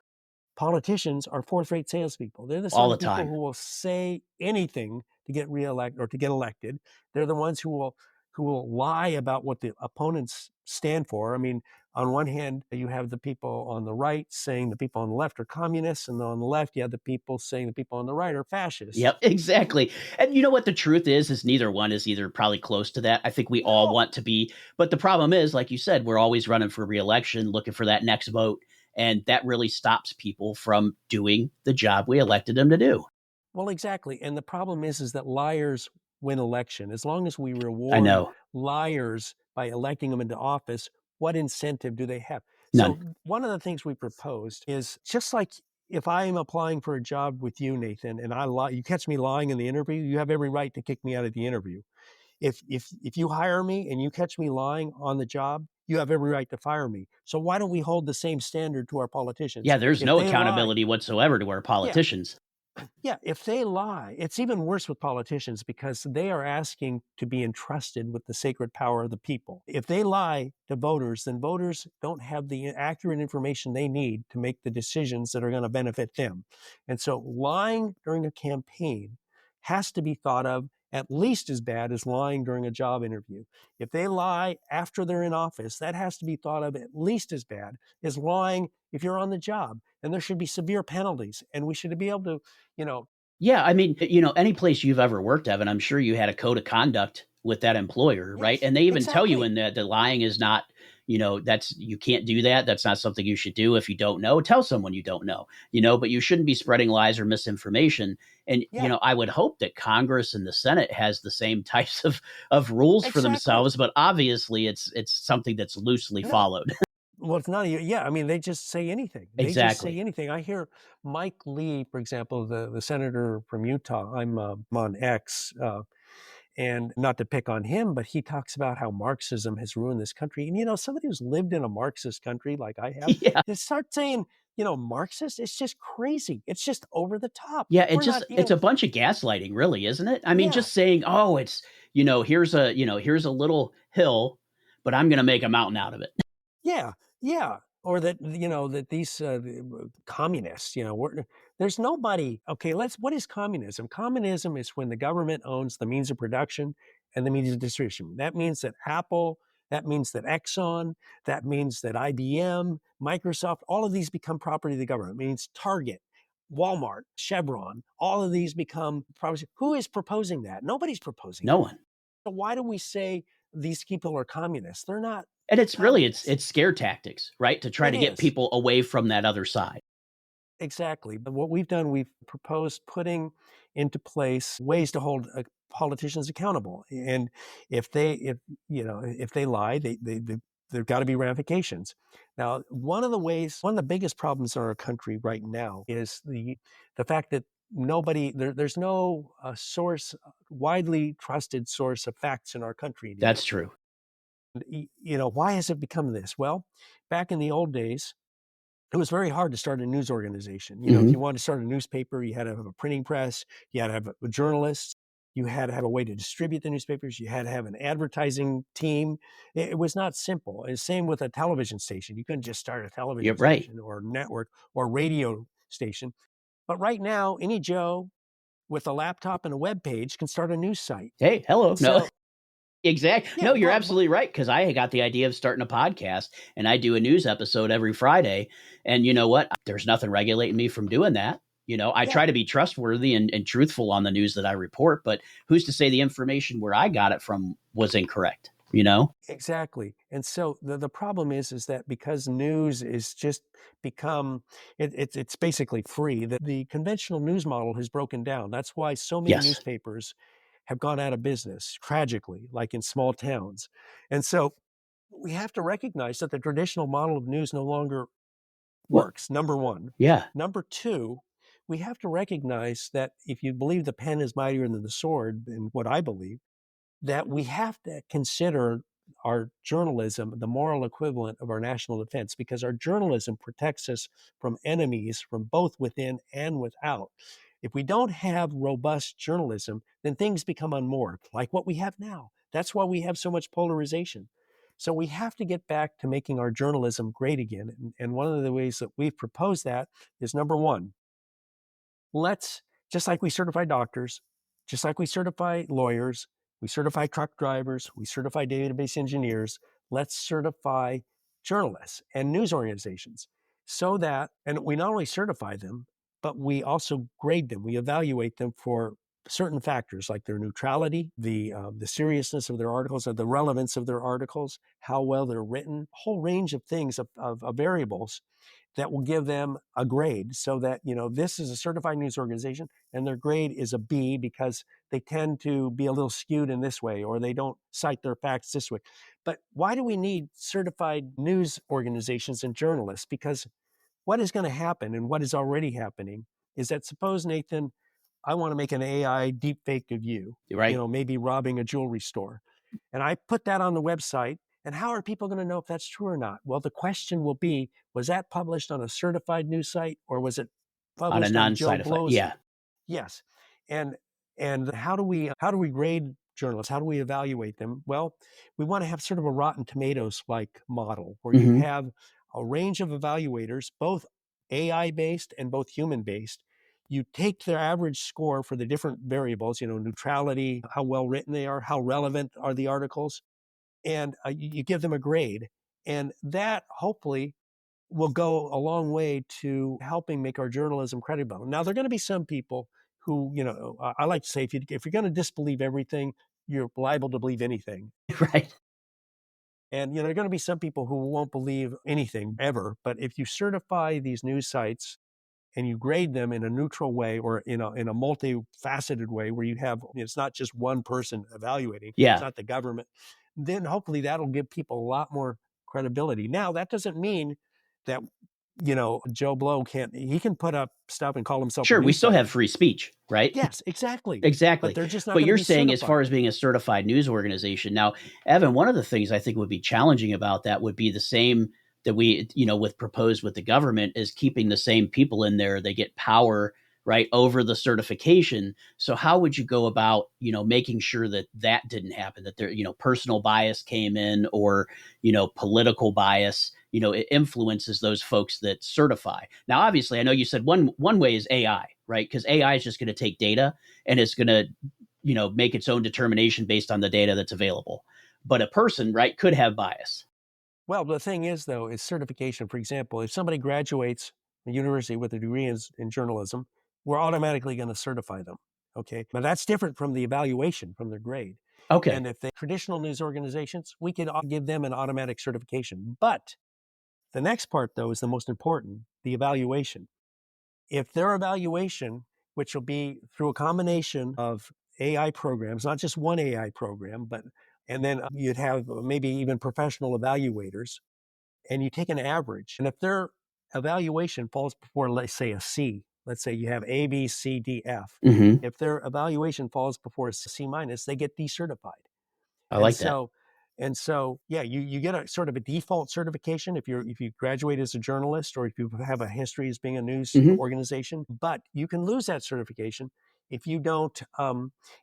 politicians are fourth-rate salespeople. They're the All sort the of people time. who will say anything to get reelected or to get elected. They're the ones who will lie about what the opponents stand for. I mean, on one hand, you have the people on the right saying the people on the left are communists, and on the left, you have the people saying the people on the right are fascists. Yep, exactly. And you know what the truth is neither one is either probably close to that. I think we all No, want to be, but the problem is, like you said, we're always running for reelection, looking for that next vote, and that really stops people from doing the job we elected them to do. well, exactly. And the problem is that liars win election. As long as we I reward know. liars by electing them into office, what incentive do they have? None. So one of the things we proposed is just like if I am applying for a job with you, Nathan, and I lie, you catch me lying in the interview, you have every right to kick me out of the interview. If you hire me and you catch me lying on the job, you have every right to fire me. So why don't we hold the same standard to our politicians? Yeah, there's If no they lie, accountability whatsoever to our yeah, politicians. yeah, if they lie, it's even worse with politicians because they are asking to be entrusted with the sacred power of the people. If they lie to voters, then voters don't have the accurate information they need to make the decisions that are going to benefit them. And so lying during a campaign has to be thought of at least as bad as lying during a job interview. If they lie after they're in office, that has to be thought of at least as bad as lying if you're on the job. And there should be severe penalties. And we should be able to, you know, Yeah, I mean, any place you've ever worked, Evan, I'm sure you had a code of conduct with that employer, right? yes, And they even tell you exactly. in that lying is not, that's you can't do that. That's not something you should do if you don't know. Tell someone you don't know, but you shouldn't be spreading lies or misinformation. And Yeah, I would hope that Congress and the Senate has the same types of rules for exactly. themselves, but obviously it's something that's loosely No, followed. well, it's not. Yeah, I mean, they just say anything. They just say Exactly. anything. I hear Mike Lee, for example, the senator from Utah. I'm on X, and not to pick on him, but he talks about how Marxism has ruined this country. And somebody who's lived in a Marxist country like I have, Yeah. to start saying, Marxist, it's just crazy. It's just over the top. Yeah, We're not, it's a bunch of gaslighting, really, isn't it? I mean, yeah, just saying, "Oh, it's, here's a little hill, but I'm going to make a mountain out of it. Yeah, yeah. Or that, that these communists, there's nobody. Okay, what is communism? Communism is when the government owns the means of production and the means of distribution. That means that Apple, that means that Exxon, that means that IBM, Microsoft, all of these become property of the government. It means Target, Walmart, Chevron, all of these become property. Who is proposing that? Nobody's proposing No that. one. So why do we say these people are communists? They're not. And it's really, Communists. it's scare tactics, right? To try It to get is. people away from that other side. Exactly. But what we've done, we've proposed putting into place ways to hold politicians accountable. And if they lie, there've got to be ramifications. Now, one of the biggest problems in our country right now is the fact that there's no widely trusted source of facts in our country anymore. That's true. Why has it become this? Well, back in the old days, it was very hard to start a news organization. If you wanted to start a newspaper, you had to have a printing press, you had to have journalists, you had to have a way to distribute the newspapers, you had to have an advertising team. It was not simple. And same with a television station. You couldn't just start a television station or network or radio station. But right now, any Joe with a laptop and a web page can start a news site. Hey, hello. So, no. Exactly. Yeah, no, you're absolutely right. Because I got the idea of starting a podcast, and I do a news episode every Friday. And you know what? There's nothing regulating me from doing that. I try to be trustworthy and truthful on the news that I report, but who's to say the information where I got it from was incorrect? Exactly. And so the problem is that because news is just become, it's basically free, that the conventional news model has broken down. That's why so many newspapers have gone out of business, tragically, like in small towns. And so we have to recognize that the traditional model of news no longer works, number one. Yeah. Number two, we have to recognize that if you believe the pen is mightier than the sword, and what I believe, that we have to consider our journalism the moral equivalent of our national defense, because our journalism protects us from enemies from both within and without. If we don't have robust journalism, then things become unmoored, like what we have now. That's why we have so much polarization. So we have to get back to making our journalism great again. And one of the ways that we've proposed that is, number one, just like we certify doctors, just like we certify lawyers, we certify truck drivers, we certify database engineers, let's certify journalists and news organizations so that, and we not only certify them, but we also grade them. We evaluate them for certain factors like their neutrality, the seriousness of their articles, or the relevance of their articles, how well they're written, a whole range of things, of variables that will give them a grade, so that, this is a certified news organization and their grade is a B because they tend to be a little skewed in this way, or they don't cite their facts this way. But why do we need certified news organizations and journalists? Because what is going to happen, and what is already happening, is that, suppose, Nathan, I want to make an AI deep fake of you, right? Maybe robbing a jewelry store. And I put that on the website. And how are people going to know if that's true or not? Well, the question will be, was that published on a certified news site, or was it published on Joe Blow's? Yeah. Yes. And how do we grade journalists? How do we evaluate them? Well, we want to have sort of a Rotten Tomatoes like model where you have a range of evaluators, both AI based and both human based. You take their average score for the different variables, neutrality, how well written they are, how relevant are the articles, and you give them a grade. And that hopefully will go a long way to helping make our journalism credible. Now, there are going to be some people who, I like to say, if you're going to disbelieve everything, you're liable to believe anything. Right. And, there are going to be some people who won't believe anything ever. But if you certify these news sites and you grade them in a neutral way, or in a multifaceted way, where you have, it's not just one person evaluating, it's not the government, then hopefully that'll give people a lot more credibility. Now, that doesn't mean that, Joe Blow he can put up stuff and call himself. Sure, we still have free speech, right? Yes, exactly. Exactly. But they're just not. But you're saying, certified. As far as being a certified news organization. Now, Evan, one of the things I think would be challenging about that would be the same that we, proposed with the government, is keeping the same people in there. They get power right, over the certification. So how would you go about, making sure that that didn't happen, that there, personal bias came in, or, political bias, it influences those folks that certify. Now, obviously, I know you said one way is AI, right? Because AI is just going to take data and it's going to, make its own determination based on the data that's available. But a person, right, could have bias. Well, the thing is, though, is certification. For example, if somebody graduates a university with a degree in journalism, we're automatically going to certify them. Okay. But that's different from the evaluation from their grade. Okay. And if they traditional news organizations, we could give them an automatic certification. But the next part, though, is the most important, the evaluation. If their evaluation, which will be through a combination of AI programs, not just one AI program, and then you'd have maybe even professional evaluators, and you take an average. And if their evaluation falls before, let's say, a C, let's say you have A, B, C, D, F. Mm-hmm. If their evaluation falls before a C minus, they get decertified. I And like that. so, yeah, you get a sort of a default certification if you graduate as a journalist or if you have a history as being a news Mm-hmm. organization. But you can lose that certification if you don't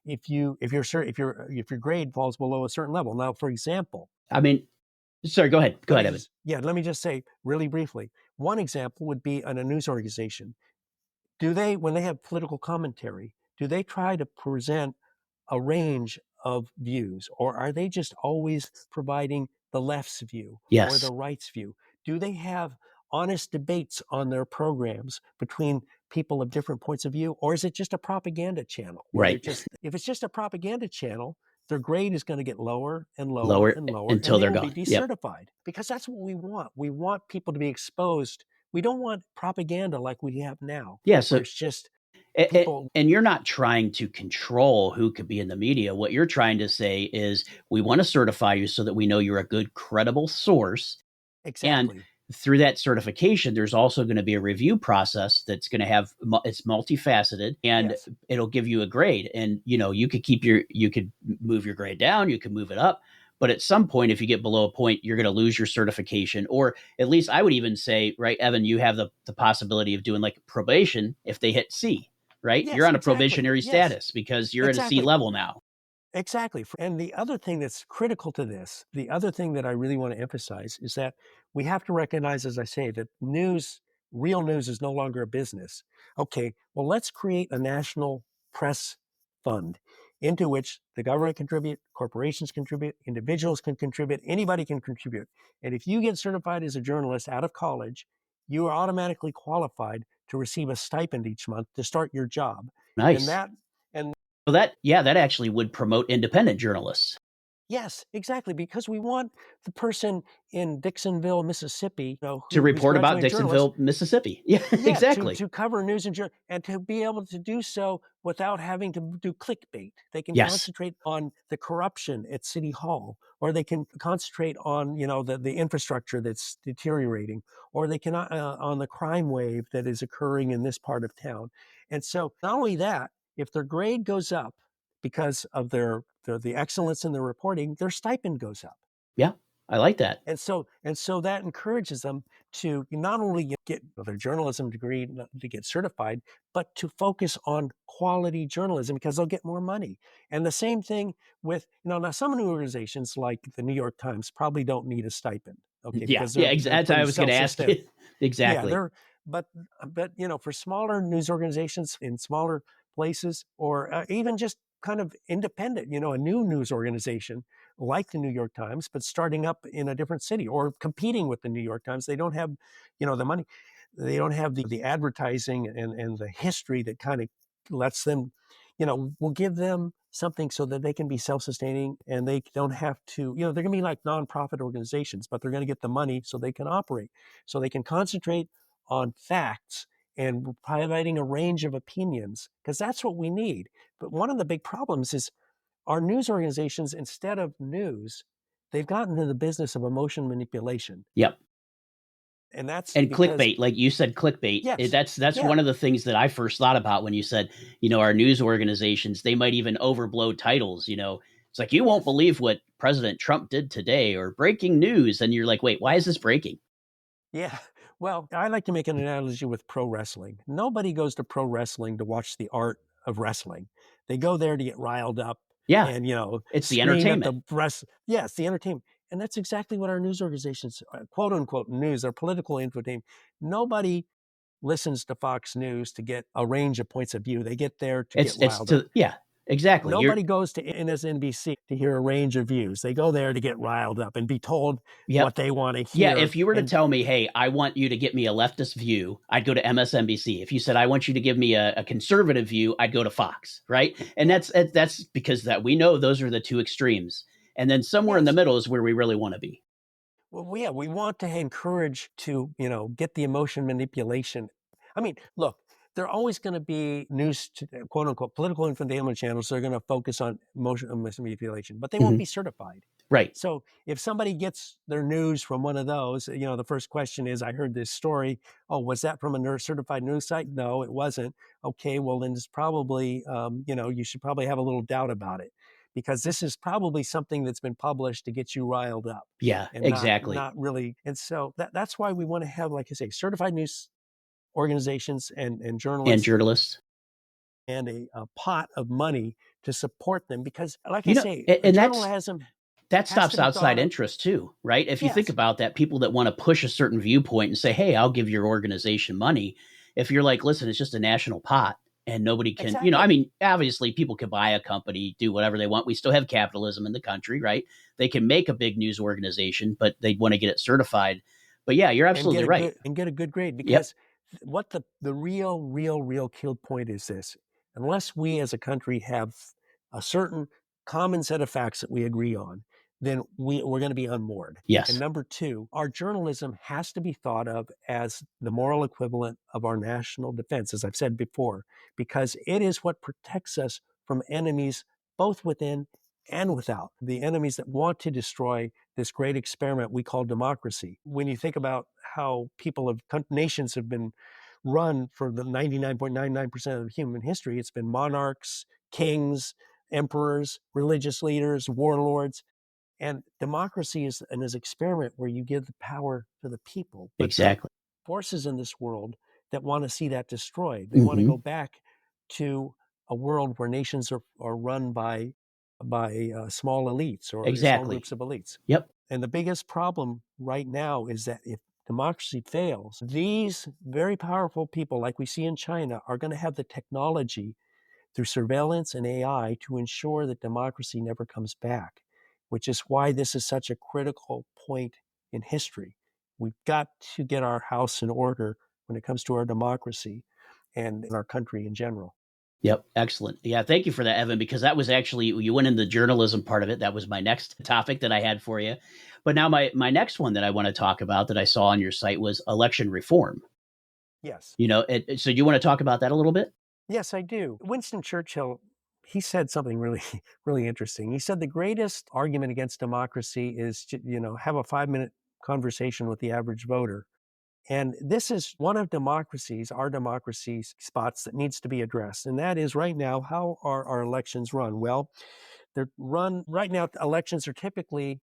if your grade falls below a certain level. Now, for example, I mean, sorry, go ahead. Go ahead, Evan. let me just say really briefly. One example would be in a news organization. When they have political commentary, do they try to present a range of views, or are they just always providing the left's view or Yes. the right's view? Do they have honest debates on their programs between people of different points of view, or is it just a propaganda channel where Right. if it's just a propaganda channel, their grade is going to get lower and lower Lower and lower, and until they they're will be gone. Yep. decertified, because that's what we want. We want people to be exposed. We don't want propaganda like we have now, Yeah. where So it's just it, people. and you're not trying to control who could be in the media. What you're trying to say is we want to certify you so that we know you're a good, credible source. And Exactly. through that certification, there's also going to be a review process that's going to have, it's multifaceted, and Yes. it'll give you a grade. And you could you could move your grade down, you could move it up. But at some point, if you get below a point, you're going to lose your certification. Or at least I would even say, right, Evan, you have the possibility of doing like probation if they hit C, right? You're Yes, on a exactly. probationary Yes, status because you're at a C exactly. level now. Exactly. And the other thing that's critical to this, the other thing that I really want to emphasize is that we have to recognize, as I say, that real news is no longer a business. Okay, well, let's create a national press fund into which the government contribute, corporations contribute, individuals can contribute, anybody can contribute. And if you get certified as a journalist out of college, you are automatically qualified to receive a stipend each month to start your job. And Nice. that and So that actually would promote independent journalists. Yes, exactly, because we want the person in Dixonville, Mississippi, To who's a report about graduating journalist, Dixonville, Mississippi. Yeah, yeah, exactly. to cover news and to be able to do so without having to do clickbait. They can Yes. concentrate on the corruption at City Hall, or they can concentrate on the infrastructure that's deteriorating, or they can on the crime wave that is occurring in this part of town. And so, not only that, if their grade goes up because of the excellence in their reporting, their stipend goes up. Yeah, I like that. And so that encourages them to not only get their journalism degree to get certified, but to focus on quality journalism because they'll get more money. And the same thing with, now some new organizations like the New York Times probably don't need a stipend, okay, Yeah, because yeah, they're that's what I pretty was going to ask you. self-sustained. Yeah, Exactly. but for smaller news organizations in smaller places, or even just kind of independent, a new news organization like the New York Times, but starting up in a different city or competing with the New York Times. They don't have, the money. They don't have the advertising and the history that kind of lets them, will give them something so that they can be self-sustaining and they don't have to, they're going to be like nonprofit organizations, but they're going to get the money so they can operate, so they can concentrate on facts and highlighting a range of opinions, because that's what we need. But one of the big problems is our news organizations, instead of news, they've gotten into the business of emotion manipulation. Yep. And that's And because, clickbait, like you said, clickbait. yes, That's yeah, one of the things that I first thought about when you said, our news organizations, they might even overblow titles. It's like you won't yes, believe what President Trump did today, or breaking news, and you're like, wait, why is this breaking? yeah. Well, I like to make an analogy with pro wrestling. Nobody goes to pro wrestling to watch the art of wrestling. They go there to get riled up Yeah, and, it's the scream at entertainment. the rest. Yes, the entertainment. And that's exactly what our news organizations, quote unquote news, our political infotainment. Nobody listens to Fox News to get a range of points of view. They get there to get It's riled up. to yeah, exactly. You're Nobody goes to MSNBC to hear a range of views. They go there to get riled up and be told yep. what they want to Yeah, hear. if you were to And tell me, "Hey, I want you to get me a leftist view," I'd go to MSNBC. If you said, "I want you to give me a conservative view," I'd go to Fox, right? And that's because that we know those are the two extremes, and then somewhere in the yes, middle is where we really want to be. well, yeah, we want to encourage to, get the emotion manipulation. I mean, look, there are always going to be news, quote unquote, political infotainment channels that are going to focus on emotion manipulation, but they won't Mhm. be certified. Right. So if somebody gets their news from one of those, the first question is, I heard this story. Oh, was that from a certified news site? No, it wasn't. Okay, well, then it's probably, you should probably have a little doubt about it because this is probably something that's been published to get you riled up Yeah, and not exactly. not really. And so that's why we want to have, like I say, certified news organizations and And journalists journalists. and a pot of money to support them because, like I You know, say, and journalism that has to stops be thought outside of. interest too, right? If you think Yes, about that, people that want to push a certain viewpoint and say, "Hey, I'll give your organization money." If you're like, "Listen, it's just a national pot and nobody can," I exactly. mean, obviously people can buy a company, do whatever they want. We still have capitalism in the country, right? They can make a big news organization, but they want to get it certified. But yeah, you're And absolutely get a right. good grade Yep. because what the real kill point is this: unless we as a country have a certain common set of facts that we agree on, then we're going to be unmoored. And Yes. number two, our journalism has to be thought of as the moral equivalent of our national defense, as I've said before, because it is what protects us from enemies both within and without, the enemies that want to destroy this great experiment we call democracy. When you think about how nations have been run for the 99.99% of human history, it's been monarchs, kings, emperors, religious leaders, warlords. And democracy is an experiment where you give the power to the people. But there are Exactly. forces in this world that want to see that destroyed. They want to Hmm. go back to a world where nations are run by small elites or small Exactly. groups of elites. Yep. And the biggest problem right now is that if democracy fails, these very powerful people, like we see in China, are going to have the technology through surveillance and AI to ensure that democracy never comes back, which is why this is such a critical point in history. We've got to get our house in order when it comes to our democracy and in our country in general. Yep. Excellent. Yeah. Thank you for that, Evan, because that was actually, you went in the journalism part of it. That was my next topic that I had for you. But now my next one that I want to talk about that I saw on your site was election reform. Yes. So you want to talk about that a little bit? Yes, I do. Winston Churchill, he said something really, really interesting. He said the greatest argument against democracy is to, have a 5-minute conversation with the average voter. And this is one of our democracy's spots that needs to be addressed. And that is right now, how are our elections run? Well, they're run right now, elections are typically,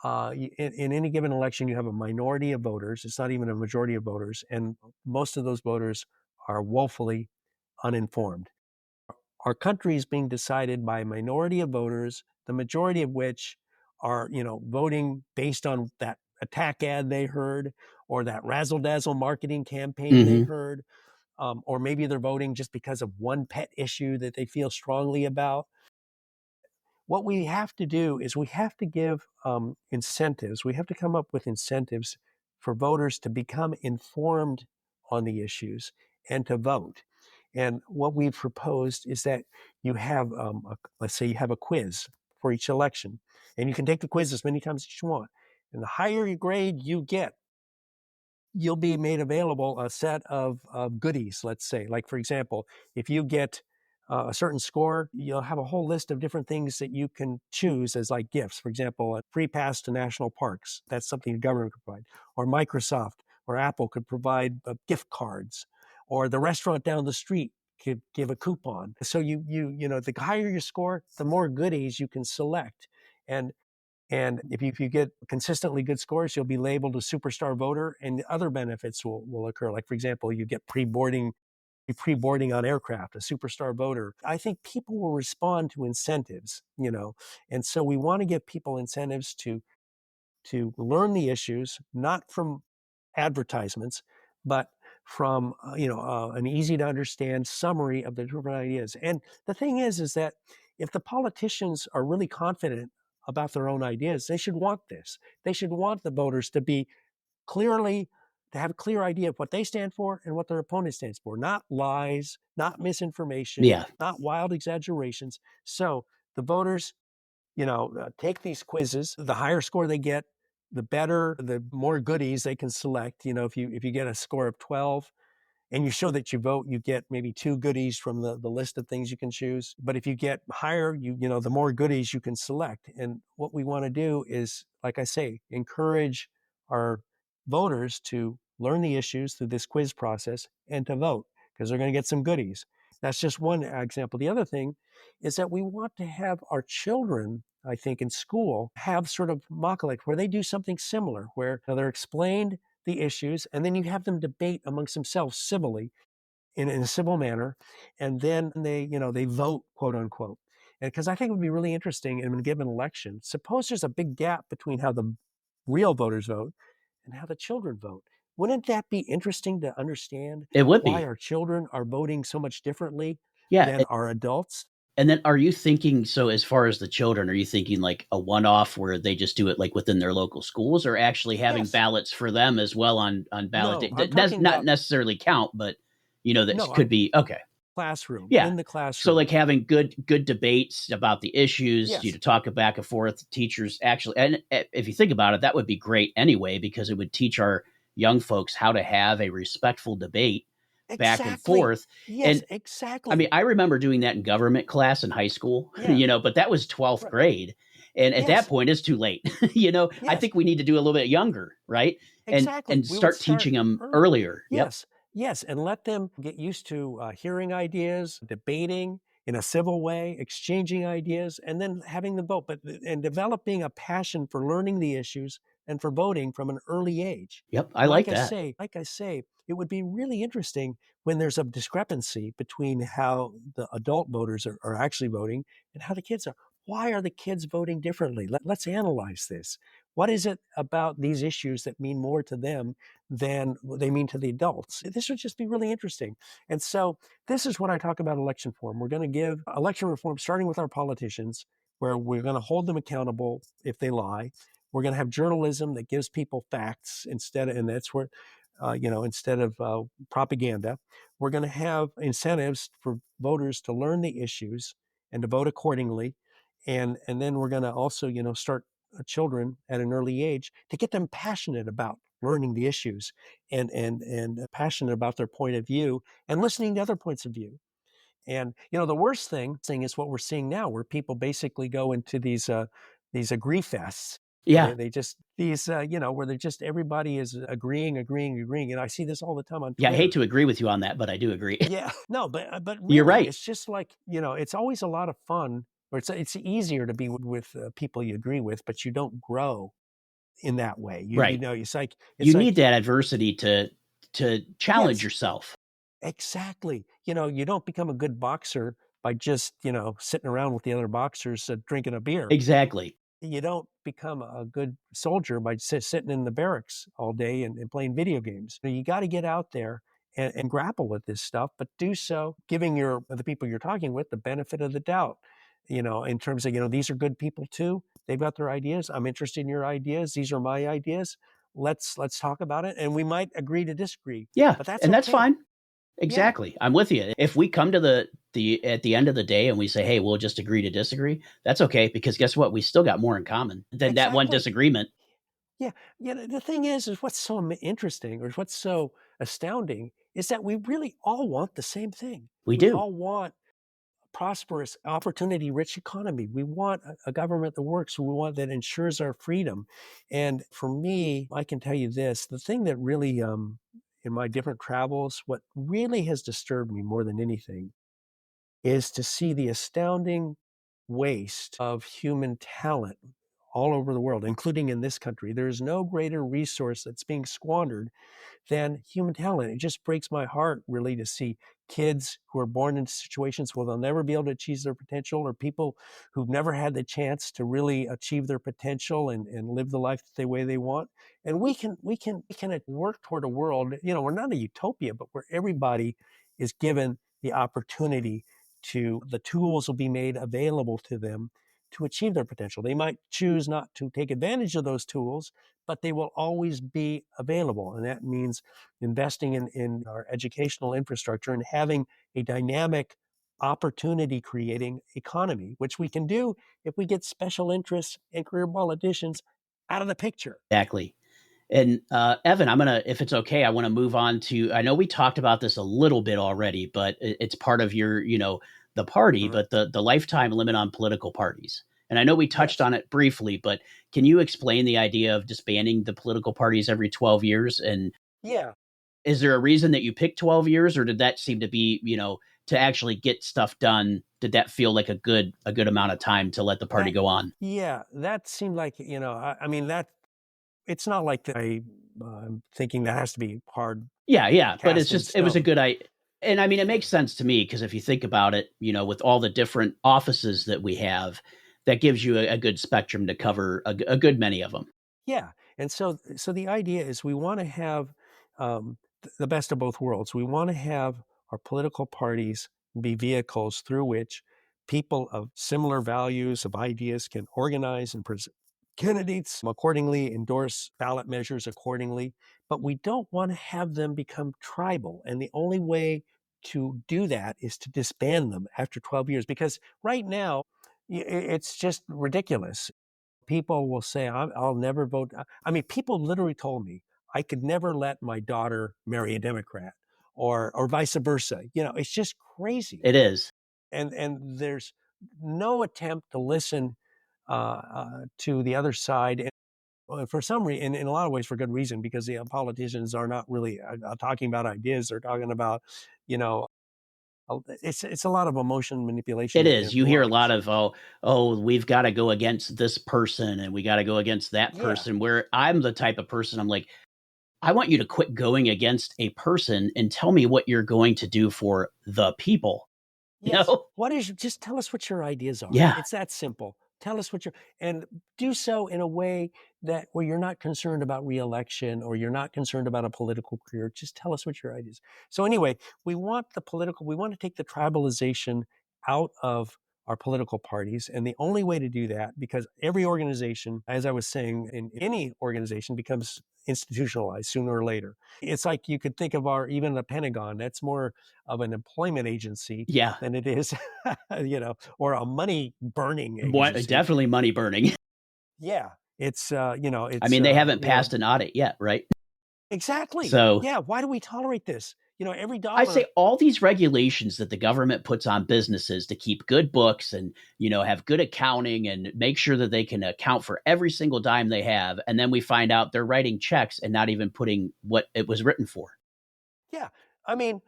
in any given election, you have a minority of voters. It's not even a majority of voters. And most of those voters are woefully uninformed. Our country is being decided by a minority of voters, the majority of which are, voting based on that attack ad they heard or that razzle dazzle marketing campaign they Hmm. heard, or maybe they're voting just because of one pet issue that they feel strongly about. What we have to do is we have to give incentives. We have to come up with incentives for voters to become informed on the issues and to vote. And what we've proposed is that you have, let's say you have a quiz for each election, and you can take the quiz as many times as you want. And the higher your grade you get, you'll be made available a set of goodies, let's say. Like, for example, if you get a certain score, you'll have a whole list of different things that you can choose as like gifts. For example, a free pass to national parks. That's something the government could provide. Or Microsoft or Apple could provide gift cards. Or the restaurant down the street could give a coupon. So the higher your score, the more goodies you can select. And And if you get consistently good scores, you'll be labeled a superstar voter, and other benefits will occur. Like, for example, you get pre-boarding on aircraft, a superstar voter. I think people will respond to incentives, and so we want to give people incentives to learn the issues, not from advertisements, but from an easy to understand summary of the different ideas. And the thing is that if the politicians are really confident about their own ideas, they should want this. They should want the voters to have a clear idea of what they stand for and what their opponent stands for, not lies, not misinformation, Yeah. not wild exaggerations. So the voters, take these quizzes. The higher score they get, the better, the more goodies they can select. If you get a score of 12, and you show that you vote, you get maybe 2 goodies from the list of things you can choose. But if you get higher, the more goodies you can select. And what we want to do is, like I say, encourage our voters to learn the issues through this quiz process and to vote, because they're going to get some goodies. That's just one example. The other thing is that we want to have our children, I think, in school have sort of mock elect where they do something similar, where they're explained the issues, and then you have them debate amongst themselves civilly in a civil manner, and then they vote, quote unquote. And because I think it would be really interesting in a given election, suppose there's a big gap between how the real voters vote and how the children vote. Wouldn't that be interesting to understand It would why be. our children are voting so much differently Yeah. than our adults? And then are you thinking, so as far as the children, are you thinking like a one-off where they just do it like within their local schools, or actually having Yes. ballots for them as well on ballot day? No, I'm That does talking not about necessarily count, but that no, could I'm be okay. classroom, Yeah. in the So classroom. like having good debates about the issues, Yes, to talk it back and forth, teachers actually, and if you think about it, that would be great anyway, because it would teach our young folks how to have a respectful debate back and exactly. forth. Yes, And I mean, exactly. I remember doing that in government class in high school, Yeah, but that was 12th right. grade. And at that Yes, point, it's too late. I yes, think we need to do a little bit younger, right? And exactly. and We would start teaching start them early. earlier. Yep. Yes, yes, and let them get used to hearing ideas, debating in a civil way, exchanging ideas, and then having them vote. But and developing a passion for learning the issues and for voting from an early age. Yep. I And like that. like I say, it would be really interesting when there's a discrepancy between how the adult voters are actually voting and how the kids are. Why are the kids voting differently? Let's analyze this. What is it about these issues that mean more to them than they mean to the adults? This would just be really interesting. And so this is what I talk about election reform. We're going to give election reform starting with our politicians, where we're going to hold them accountable if they lie. We're going to have journalism that gives people facts and that's where, instead of propaganda. We're going to have incentives for voters to learn the issues and to vote accordingly. And then we're going to also, start children at an early age to get them passionate about learning the issues and passionate about their point of view and listening to other points of view. And the worst thing is what we're seeing now, where people basically go into these agree fests, where Yeah. they just these where they're just everybody is agreeing, and I see this all the time on Yeah. I hate Twitter. to agree with you on that, but I do agree. Yeah, no, but You're really, right. it's just like it's always a lot of fun, or it's easier to be with people you agree with, but you don't grow in that way. Right. It's You like need that adversity to challenge yes, yourself. exactly. You don't become a good boxer by just sitting around with the other boxers drinking a beer. Exactly. You don't become a good soldier by sitting in the barracks all day and playing video games. You got to get out there and grapple with this stuff, but do so giving the people you're talking with the benefit of the doubt. In terms of these are good people too. They've got their ideas. I'm interested in your ideas. These are my ideas. Let's talk about it, and we might agree to disagree, Yeah, but that's and that's okay. fine. Yeah, Exactly. I'm with you. If we come to the at the end of the day and we say, "Hey, we'll just agree to disagree," that's okay, because guess what? We still got more in common than that one exactly. disagreement. Yeah, the thing is what's so interesting, or what's so astounding, is that we really all want the same thing. We We do. all want a prosperous, opportunity-rich economy. We want a government that works. We want that ensures our freedom. And for me, I can tell you this: the thing that really, in my different travels, what really has disturbed me more than anything is to see the astounding waste of human talent all over the world, including in this country. There is no greater resource that's being squandered than human talent. It just breaks my heart, really, to see kids who are born into situations where they'll never be able to achieve their potential, or people who've never had the chance to really achieve their potential and live the life the way they want. And we can work toward a world, we're not a utopia, but where everybody is given the opportunity to, the tools will be made available to them to achieve their potential. They might choose not to take advantage of those tools, but they will always be available. And that means investing in our educational infrastructure and having a dynamic, opportunity creating economy, which we can do if we get special interests and career politicians out of the picture. Exactly. And Evan, if it's okay, I want to move on to. I know we talked about this a little bit already, but it's part of your, the party, Mhm. but the lifetime limit on political parties. And I know we touched Yes. on it briefly, but can you explain the idea of disbanding the political parties every 12 years? And Yeah. is there a reason that you picked 12 years, or did that seem to be, to actually get stuff done? Did that feel like a good amount of time to let the party That, go on? yeah, that seemed like, I mean, that it's not like I'm thinking that has to be hard Yeah, yeah, but cast in it was a stone. good and I mean, it Yeah. makes sense to me because if you think about it, with all the different offices that we have, that gives you a good spectrum to cover a good many of them. Yeah, and so the idea is we want to have the best of both worlds. We want to have our political parties be vehicles through which people of similar values, of ideas, can organize and present candidates accordingly, endorse ballot measures accordingly. But we don't want to have them become tribal. And the only way to do that is to disband them after 12 years, because right now it's just ridiculous. People will say, I'll never vote. I mean, people literally told me I could never let my daughter marry a Democrat, or vice versa. It's just crazy. It is. And there's no attempt to listen to the other side. And for some reason, in a lot of ways, for good reason, because the politicians are not really talking about ideas. They're talking about, you know, it's a lot of emotion manipulation It and is. You hear a lot blunt. of we've got to go against this person and we got to go against that Yeah. person. Where I'm the type of person, I'm like, I want you to quit going against a person and tell me what you're going to do for the people. You Yes. know? Just tell us what your ideas are. Yeah. It's that simple. Tell us and do so in a way that where you're not concerned about reelection, or you're not concerned about a political career. Just tell us what your ideas. So anyway, we want to take the tribalization out of our political parties. And the only way to do that, because every organization, as I was saying, in any organization becomes institutionalized sooner or later. It's like you could think of even the Pentagon. That's more of an employment agency Yeah. than it is, or a money burning agency. Definitely money burning. Yeah, it's I mean, they haven't passed an audit yet, right? exactly. So Yeah, why do we tolerate this? Every I say dollar. all these regulations that the government puts on businesses to keep good books and, have good accounting and make sure that they can account for every single dime they have. And then we find out they're writing checks and not even putting what it was written for. Yeah, I mean,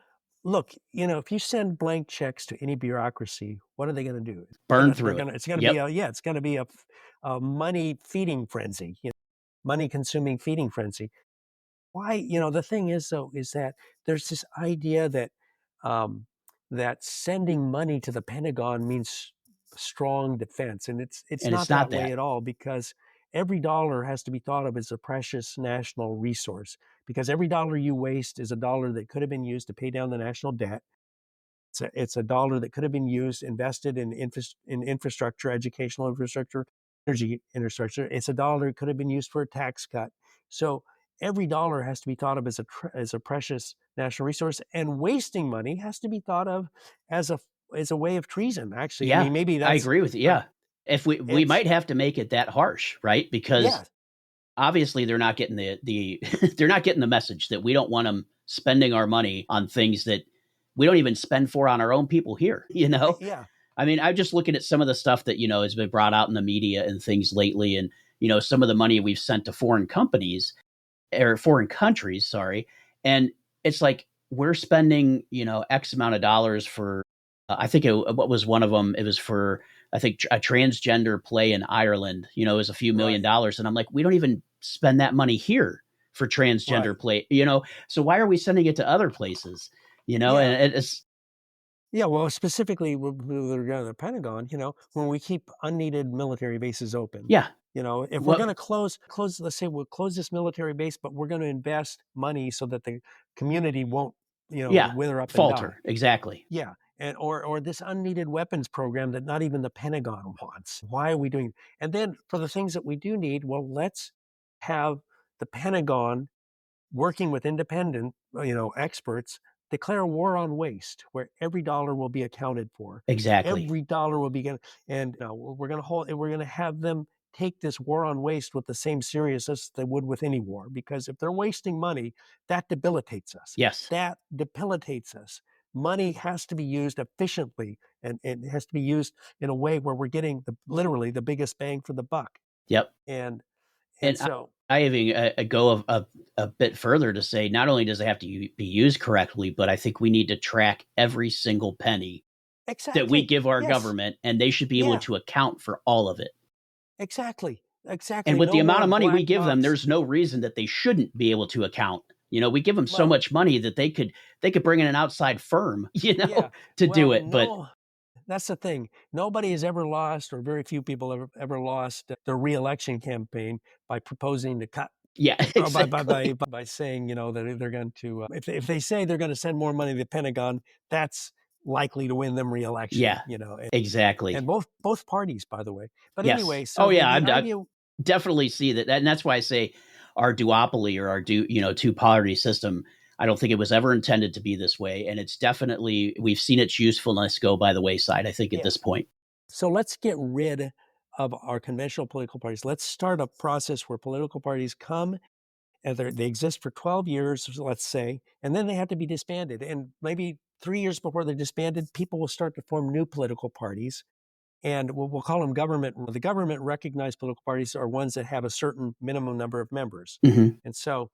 look, if you send blank checks to any bureaucracy, what are they going to do? Burn They're through it. gonna. It's going to be Yep. it's going to be a money feeding frenzy, money consuming feeding frenzy. Why, the thing is, though, is that there's this idea um, that sending money to the Pentagon means strong defense, and it's And it's not not that way that. at all, because every dollar has to be thought of as a precious national resource, because every dollar you waste is a dollar that could have been used to pay down the national debt. It's a dollar that could have been used, invested in infrastructure, educational infrastructure, energy infrastructure. It's a dollar that could have been used for a tax cut. So every dollar has to be thought of as a precious national resource, and wasting money has to be thought of as a way of treason. Actually, I Yeah, mean, maybe I that's agree with you. uh, Yeah. If we it's might have to make it that harsh, right? Because yeah, obviously they're not getting the they're not getting the message that we don't want them spending our money on things that we don't even spend for on our own people here. yeah, I mean, I'm just looking at some of the stuff that has been brought out in the media and things lately, and some of the money we've sent to foreign companies or foreign countries, sorry, and it's like we're spending X amount of dollars for I think what was one of them? It was for, I think, a transgender play in Ireland. It was a few Right. $1 million, and I'm like, we don't even spend that money here for transgender Right. play. So why are we sending it to other places? Yeah. And it's Yeah, well, specifically with regard to the Pentagon, when we keep unneeded military bases open, yeah, if we're going what to close, let's say we'll close this military base, but we're going to invest money so that the community won't, yeah, wither up and die. falter exactly. Yeah, and or this unneeded weapons program that not even the Pentagon wants. Why are we doing? And then for the things that we do need, well, let's have the Pentagon working with independent, experts, declare war on waste, where every dollar will be accounted for. Exactly. Every dollar will be, and we're going to have them take this war on waste with the same seriousness they would with any war. Because if they're wasting money, that debilitates us. Yes. That debilitates us. Money has to be used efficiently, and it has to be used in a way where we're getting literally the biggest bang for the buck. Yep. And And so I even go a bit further to say, not only does it have to be used correctly, but I think we need to track every single penny that we exactly, give our yes, government, and they should be able yeah. to account for all of it. Exactly. And Exactly. with the No amount more of money we black give them, box. there's no reason that they shouldn't be able to account. We give them so Well, much money that they could bring in an outside firm, yeah. to do Well, it. But no, that's the thing. Nobody has ever lost, or very few people ever lost their reelection campaign by proposing to cut, yeah, or by by exactly. by, by saying, that they're going to, if they say they're going to send more money to the Pentagon, that's likely to win them reelection. Yeah, exactly. And both parties, by the way. But Yes. anyway, so Oh the yeah, the I idea, definitely see that, and that's why I say our duopoly, or our two party system. I don't think it was ever intended to be this way, and it's definitely, we've seen its usefulness go by the wayside, I think, at this yes. point. So let's get rid of our conventional political parties. Let's start a process where political parties come and they exist for 12 years, let's say, and then they have to be disbanded. And maybe 3 years before they're disbanded, people will start to form new political parties. And we'll call them government. The government recognized political parties are ones that have a certain minimum number of members. Hmm. And so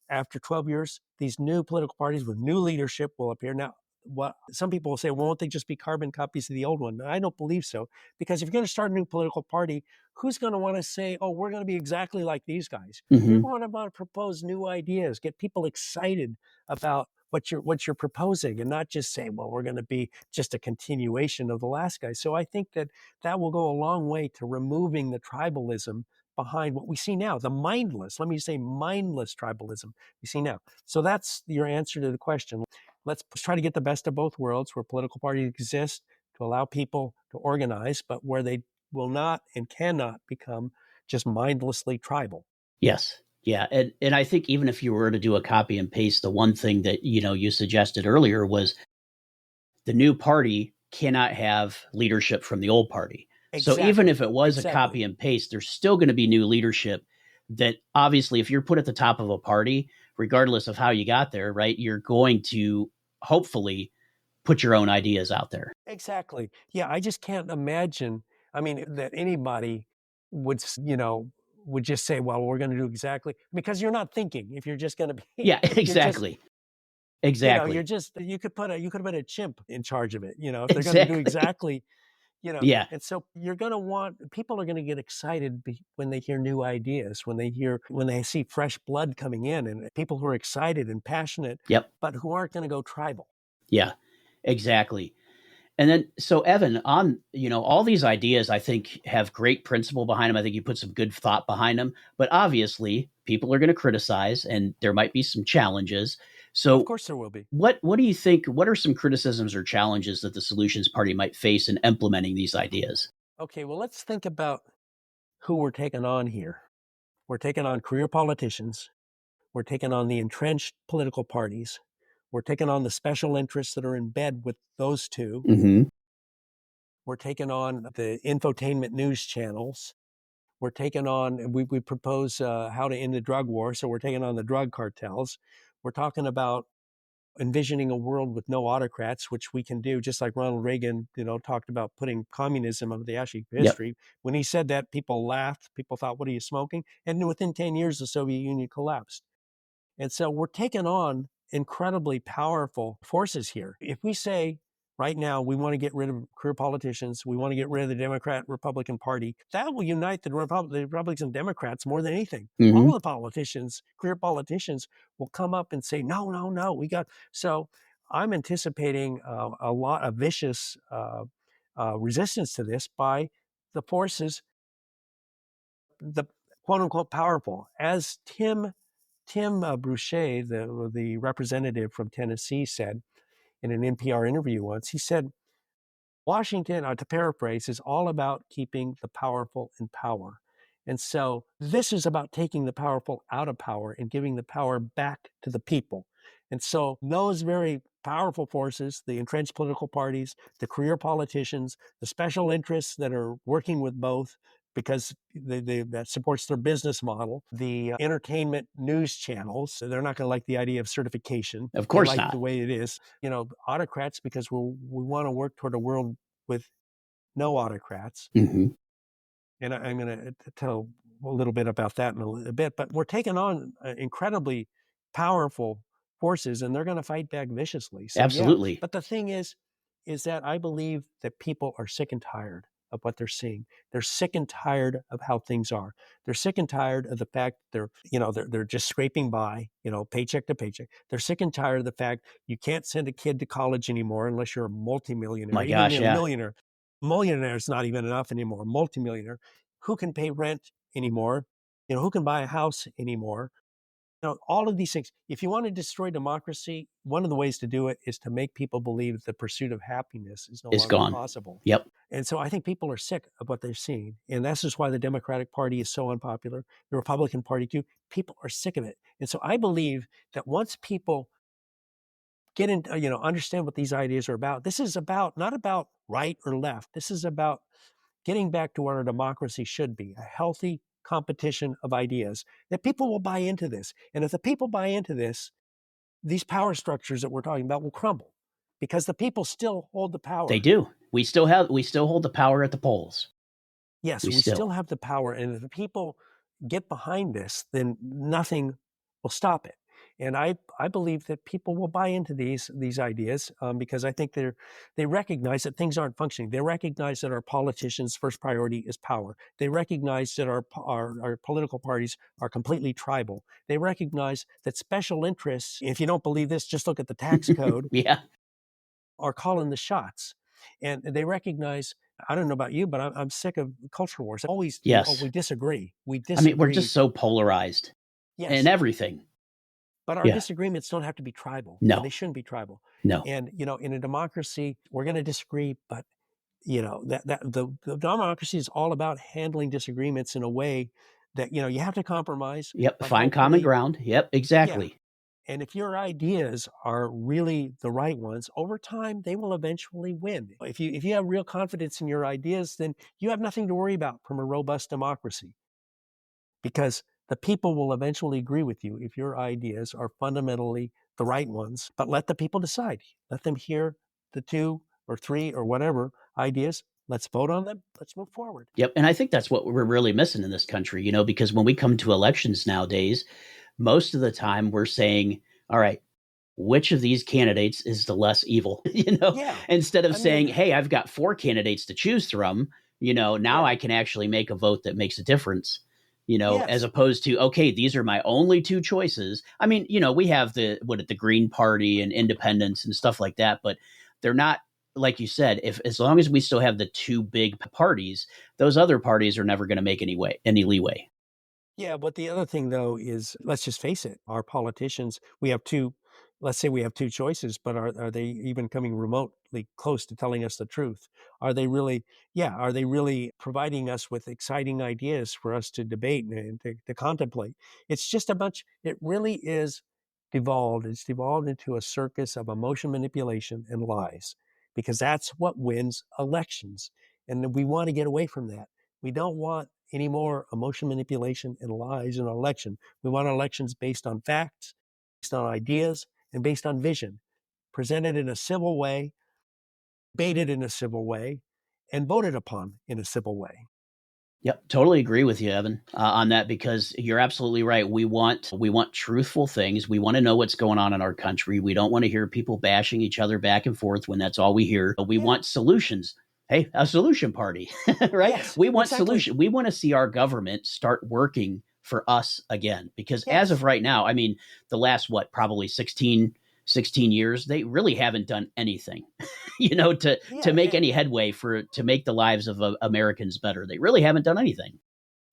after 12 years, these new political parties with new leadership will appear. Now, what some people will say, well, won't they just be carbon copies of the old one? I don't believe so. Because if you're going to start a new political party, who's going to want to say, oh, we're going to be exactly like these guys? You're Hmm. going to want to propose new ideas, get people excited about what you're proposing, and not just say, well, we're going to be just a continuation of the last guy. So I think that will go a long way to removing the tribalism behind what we see now, the mindless, let me say mindless tribalism we see now. So that's your answer to the question. Let's try to get the best of both worlds, where political parties exist to allow people to organize, but where they will not and cannot become just mindlessly tribal. Yes. Yeah. And I think, even if you were to do a copy and paste, the one thing that, you suggested earlier was the new party cannot have leadership from the old party. So even Exactly. if it was a Exactly. copy and paste, there's still going to be new leadership that, obviously, if you're put at the top of a party, regardless of how you got there, right, you're going to hopefully put your own ideas out there. Exactly. Yeah, I just can't imagine. I mean, that anybody would, would just say, "Well, we're going to do exactly," because you're not thinking. If you're just going to be, Yeah, you're just, exactly. you're Exactly. just. You could put a chimp in charge of it. If they're going to do Exactly. exactly, Yeah. and so you're going to want people are going to get excited when they hear new ideas, when they see fresh blood coming in, and people who are excited and passionate, Yep. but who aren't going to go tribal. Yeah. Exactly. And then, so Evan, on all these ideas, I think, have great principle behind them. I think you put some good thought behind them, but obviously, people are going to criticize, and there might be some challenges. Of So, course, there will be. what do you think? What are some criticisms or challenges that the Solutions Party might face in implementing these ideas? Okay, well, let's think about who we're taking on here. We're taking on career politicians. We're taking on the entrenched political parties. We're taking on the special interests that are in bed with those two. Hmm. We're taking on the infotainment news channels. We're taking on, we propose how to end the drug war. So we're taking on the drug cartels. We're talking about envisioning a world with no autocrats, which we can do, just like Ronald Reagan, talked about putting communism on the ash heap of Yep. history. When he said that, people laughed. People thought, what are you smoking? And within 10 years, the Soviet Union collapsed. And so we're taking on incredibly powerful forces here. If we say right now we want to get rid of career politicians. We want to get rid of the Democrat-Republican Party. That will unite the Republicans and Democrats more than anything. Mm-hmm. All the politicians, career politicians, will come up and say, no, no, no, we got. So I'm anticipating a lot of vicious resistance to this by the forces, the quote unquote powerful. As Tim Boucher, the representative from Tennessee, said in an NPR interview once, he said, Washington, to paraphrase, is all about keeping the powerful in power. And so this is about taking the powerful out of power and giving the power back to the people. And so those very powerful forces, the entrenched political parties, the career politicians, the special interests that are working with both because that supports their business model, the entertainment news channels, so they're not going to like the idea of certification. Of They course like not. the way it is. Autocrats, because we want to work toward a world with no autocrats. Mm-hmm. And I'm going to tell a little bit about that in a bit. But we're taking on incredibly powerful forces, and they're going to fight back viciously. So yeah, Absolutely. but the thing is that I believe that people are sick and tired of what they're seeing. They're sick and tired of how things are. They're sick and tired of the fact they're just scraping by, paycheck to paycheck. They're sick and tired of the fact you can't send a kid to college anymore unless you're a multimillionaire, My even gosh, a yeah. millionaire. Millionaire is not even enough anymore. Multimillionaire, who can pay rent anymore? Who can buy a house anymore? All of these things. If you want to destroy democracy, one of the ways to do it is to make people believe that the pursuit of happiness is no It's longer gone. possible. Yep. And so I think people are sick of what they're seeing. And that's just why the Democratic Party is so unpopular. The Republican Party too. People are sick of it. And so I believe that once people get in, understand what these ideas are about, this is not about right or left. This is about getting back to what our democracy should be, a healthy competition of ideas, that people will buy into this. And if the people buy into this, these power structures that we're talking about will crumble because the people still hold the They power. do. We still hold the power at the polls. Yes, We we still still. have the power. And if the people get behind this, then nothing will stop it. And I believe that people will buy into these ideas because I think they recognize that things aren't functioning. They recognize that our politicians' first priority is power. They recognize that our political parties are completely tribal. They recognize that special interests, if you don't believe this, just look at the tax code, Yeah. are calling the shots. And they recognize, I don't know about you, but I'm sick of culture wars. Always, Yes. we disagree. We I mean, we're disagree. just so polarized in Yes. everything. But our Yeah. disagreements don't have to be tribal, and No. they shouldn't be tribal. No. And in a democracy, we're going to disagree, but the democracy is all about handling disagreements in a way that you have to compromise, Yep. but Find common hopefully, ground. Yep. yeah. Exactly. And if your ideas are really the right ones, over time they will eventually win. If you have real confidence in your ideas, then you have nothing to worry about from a robust democracy, because the people will eventually agree with you if your ideas are fundamentally the right ones. But let the people decide. Let them hear the 2 or 3 or whatever ideas. Let's vote on them. Let's move forward. Yep. And I think that's what we're really missing in this country, because when we come to elections nowadays, most of the time we're saying, all right, which of these candidates is the less evil? Yeah. Instead of I saying, mean, hey, I've got 4 candidates to choose from, now yeah. I can actually make a vote that makes a difference, as Yes. opposed to, okay, these are my only 2 choices. I mean, we have the Green Party and independents and stuff like that, but they're not, like you said, if as long as we still have the 2 big parties, those other parties are never going to make any leeway. Yeah, but the other thing though is, let's just face it, our politicians, let's say we have 2 choices, but are they even coming remotely close to telling us the truth? Are they really, are they really providing us with exciting ideas for us to debate and to contemplate? It really is it's devolved into a circus of emotion manipulation and lies, because that's what wins elections. And we want to get away from that. We don't want any more emotion manipulation and lies in an election. We want elections based on facts, based on ideas, and based on vision, presented in a civil way, debated in a civil way, and voted upon in a civil way. Yep, totally agree with you, Evan, on that, because you're absolutely right. We want truthful things. We want to know what's going on in our country. We don't want to hear people bashing each other back and forth when that's all we hear. We Yeah. want solutions. Hey, a solution party, right? Yes, We want exactly. solution. We want to see our government start working for us again, because as of Yes. right now, I mean, the last probably 16 years, they really haven't done anything to Yeah. make any headway to make the lives of Americans better. They really haven't done anything.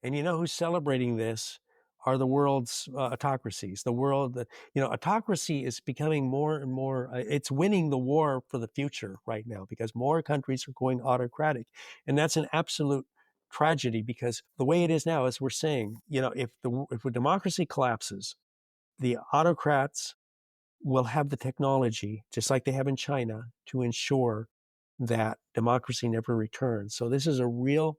And you know who's celebrating this are the world's autocracies. The world that, autocracy is becoming more and more, it's winning the war for the future right now because more countries are going autocratic. And that's an absolute tragedy because the way it is now, as we're saying, if a democracy collapses, the autocrats will have the technology, just like they have in China, to ensure that democracy never returns. So this is a real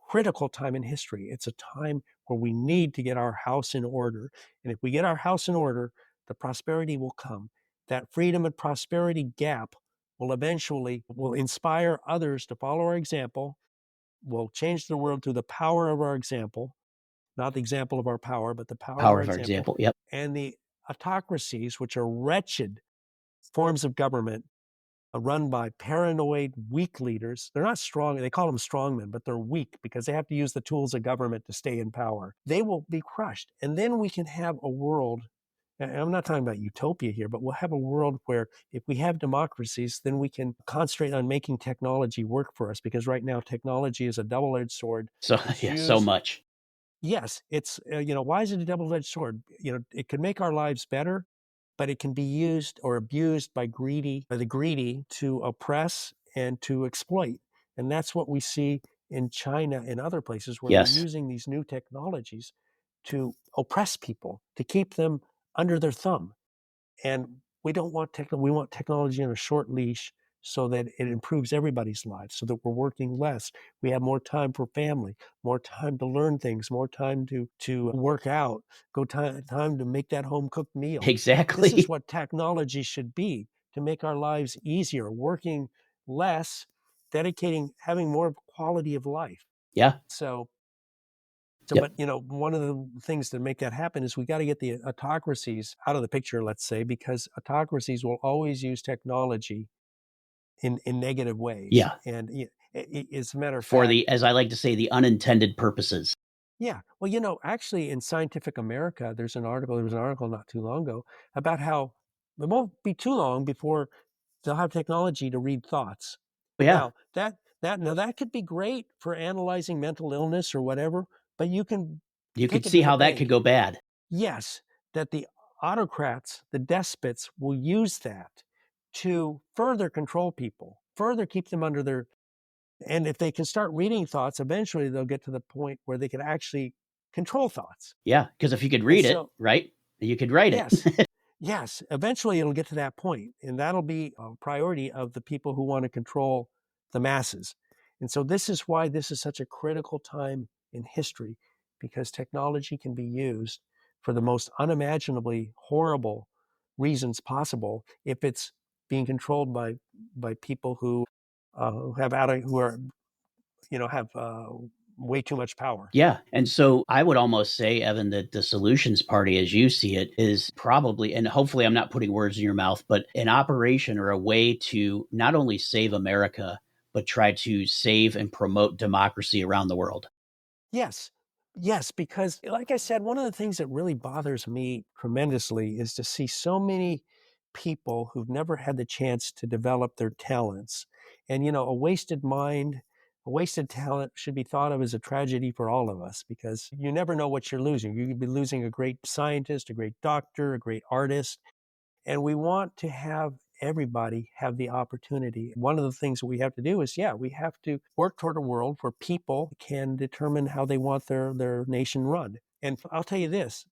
critical time in history. It's a time where we need to get our house in order. And if we get our house in order, the prosperity will come. That freedom and prosperity gap will inspire others to follow our example, will change the world through the power of our example, not the example of our power, but the power of Power our of our example. example. Yep. And the autocracies, which are wretched forms of government run by paranoid, weak leaders. They're not strong. They call them strongmen, but they're weak because they have to use the tools of government to stay in power. They will be crushed. And then we can have a world, and I'm not talking about utopia here, but we'll have a world where if we have democracies, then we can concentrate on making technology work for us because right now technology is a double-edged sword. So It's yeah, so used. much. Yes, it's, why is it a double-edged sword? It can make our lives better, but it can be used or abused by the greedy to oppress and to exploit. And that's what we see in China and other places where they're Yes. using these new technologies to oppress people, to keep them under their thumb. And we don't want we want technology on a short leash so that it improves everybody's lives, so that we're working less. We have more time for family, more time to learn things, more time to work out, time to make that home cooked meal. This is Exactly. what technology should be to make our lives easier, working less, having more quality of life. Yeah. So Yep. but one of the things to make that happen is we got to get the autocracies out of the picture, let's say, because autocracies will always use technology in negative ways. Yeah. And as a matter of For fact, the, as I like to say, the unintended purposes. yeah, well, actually in Scientific America, there was an article not too long ago about how it won't be too long before they'll have technology to read thoughts. Yeah. Now that could be great for analyzing mental illness or whatever, but you can You take could it see to the how that could bank. go bad. Yes, that the autocrats, the despots, will use that to further control people, further keep them under their. And if they can start reading thoughts, eventually they'll get to the point where they can actually control thoughts. Yeah. Because if you could And read it, so, right, you could write yes, it. yes, eventually it'll get to that point, and that'll be a priority of the people who want to control the masses. And so this is why this is such a critical time in history, because technology can be used for the most unimaginably horrible reasons possible if it's being controlled by people who have way too much power. Yeah. And so I would almost say, Evan, that the solutions party, as you see it, is probably, and hopefully I'm not putting words in your mouth, but an operation or a way to not only save America, but try to save and promote democracy around the world. Yes. Yes, because like I said, one of the things that really bothers me tremendously is to see so many people who've never had the chance to develop their talents. And, a wasted mind, a wasted talent should be thought of as a tragedy for all of us because you never know what you're losing. You could be losing a great scientist, a great doctor, a great artist. And we want to have everybody have the opportunity. One of the things that we have to do is, we have to work toward a world where people can determine how they want their nation run. And I'll tell you this,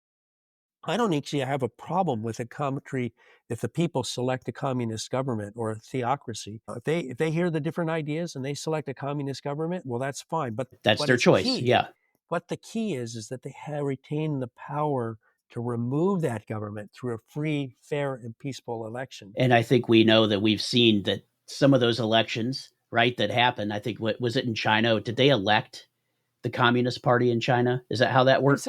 I don't actually have a problem with a country if the people select a communist government or a theocracy. If they hear the different ideas and they select a communist government, well, that's fine. But That's what their is choice. key, Yeah. what the key is that they have retained the power to remove that government through a free, fair, and peaceful election. And I think we know that we've seen that some of those elections, right, that happened, I think, what was it in China? Did they elect the Communist Party in China? Is that how that worked?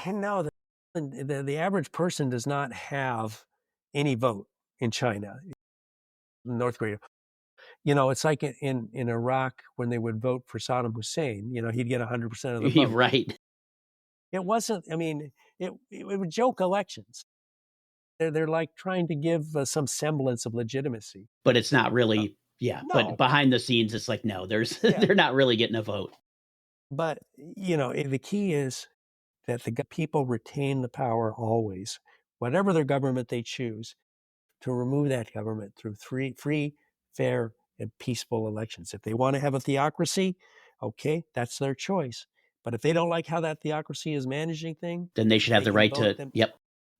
No, the average person does not have any vote in China, North Korea. It's like in Iraq when they would vote for Saddam Hussein, he'd get 100% of the vote. Right. It wasn't, it would joke elections. They're like trying to give some semblance of legitimacy. But it's not really, no. But behind the scenes, it's like, no, Yeah. they're not really getting a vote. But, the key is that the people retain the power always, whatever their government they choose, to remove that government through free, fair, and peaceful elections. If they want to have a theocracy, okay, that's their choice. But if they don't like how that theocracy is managing things, then they should have the right to, yep.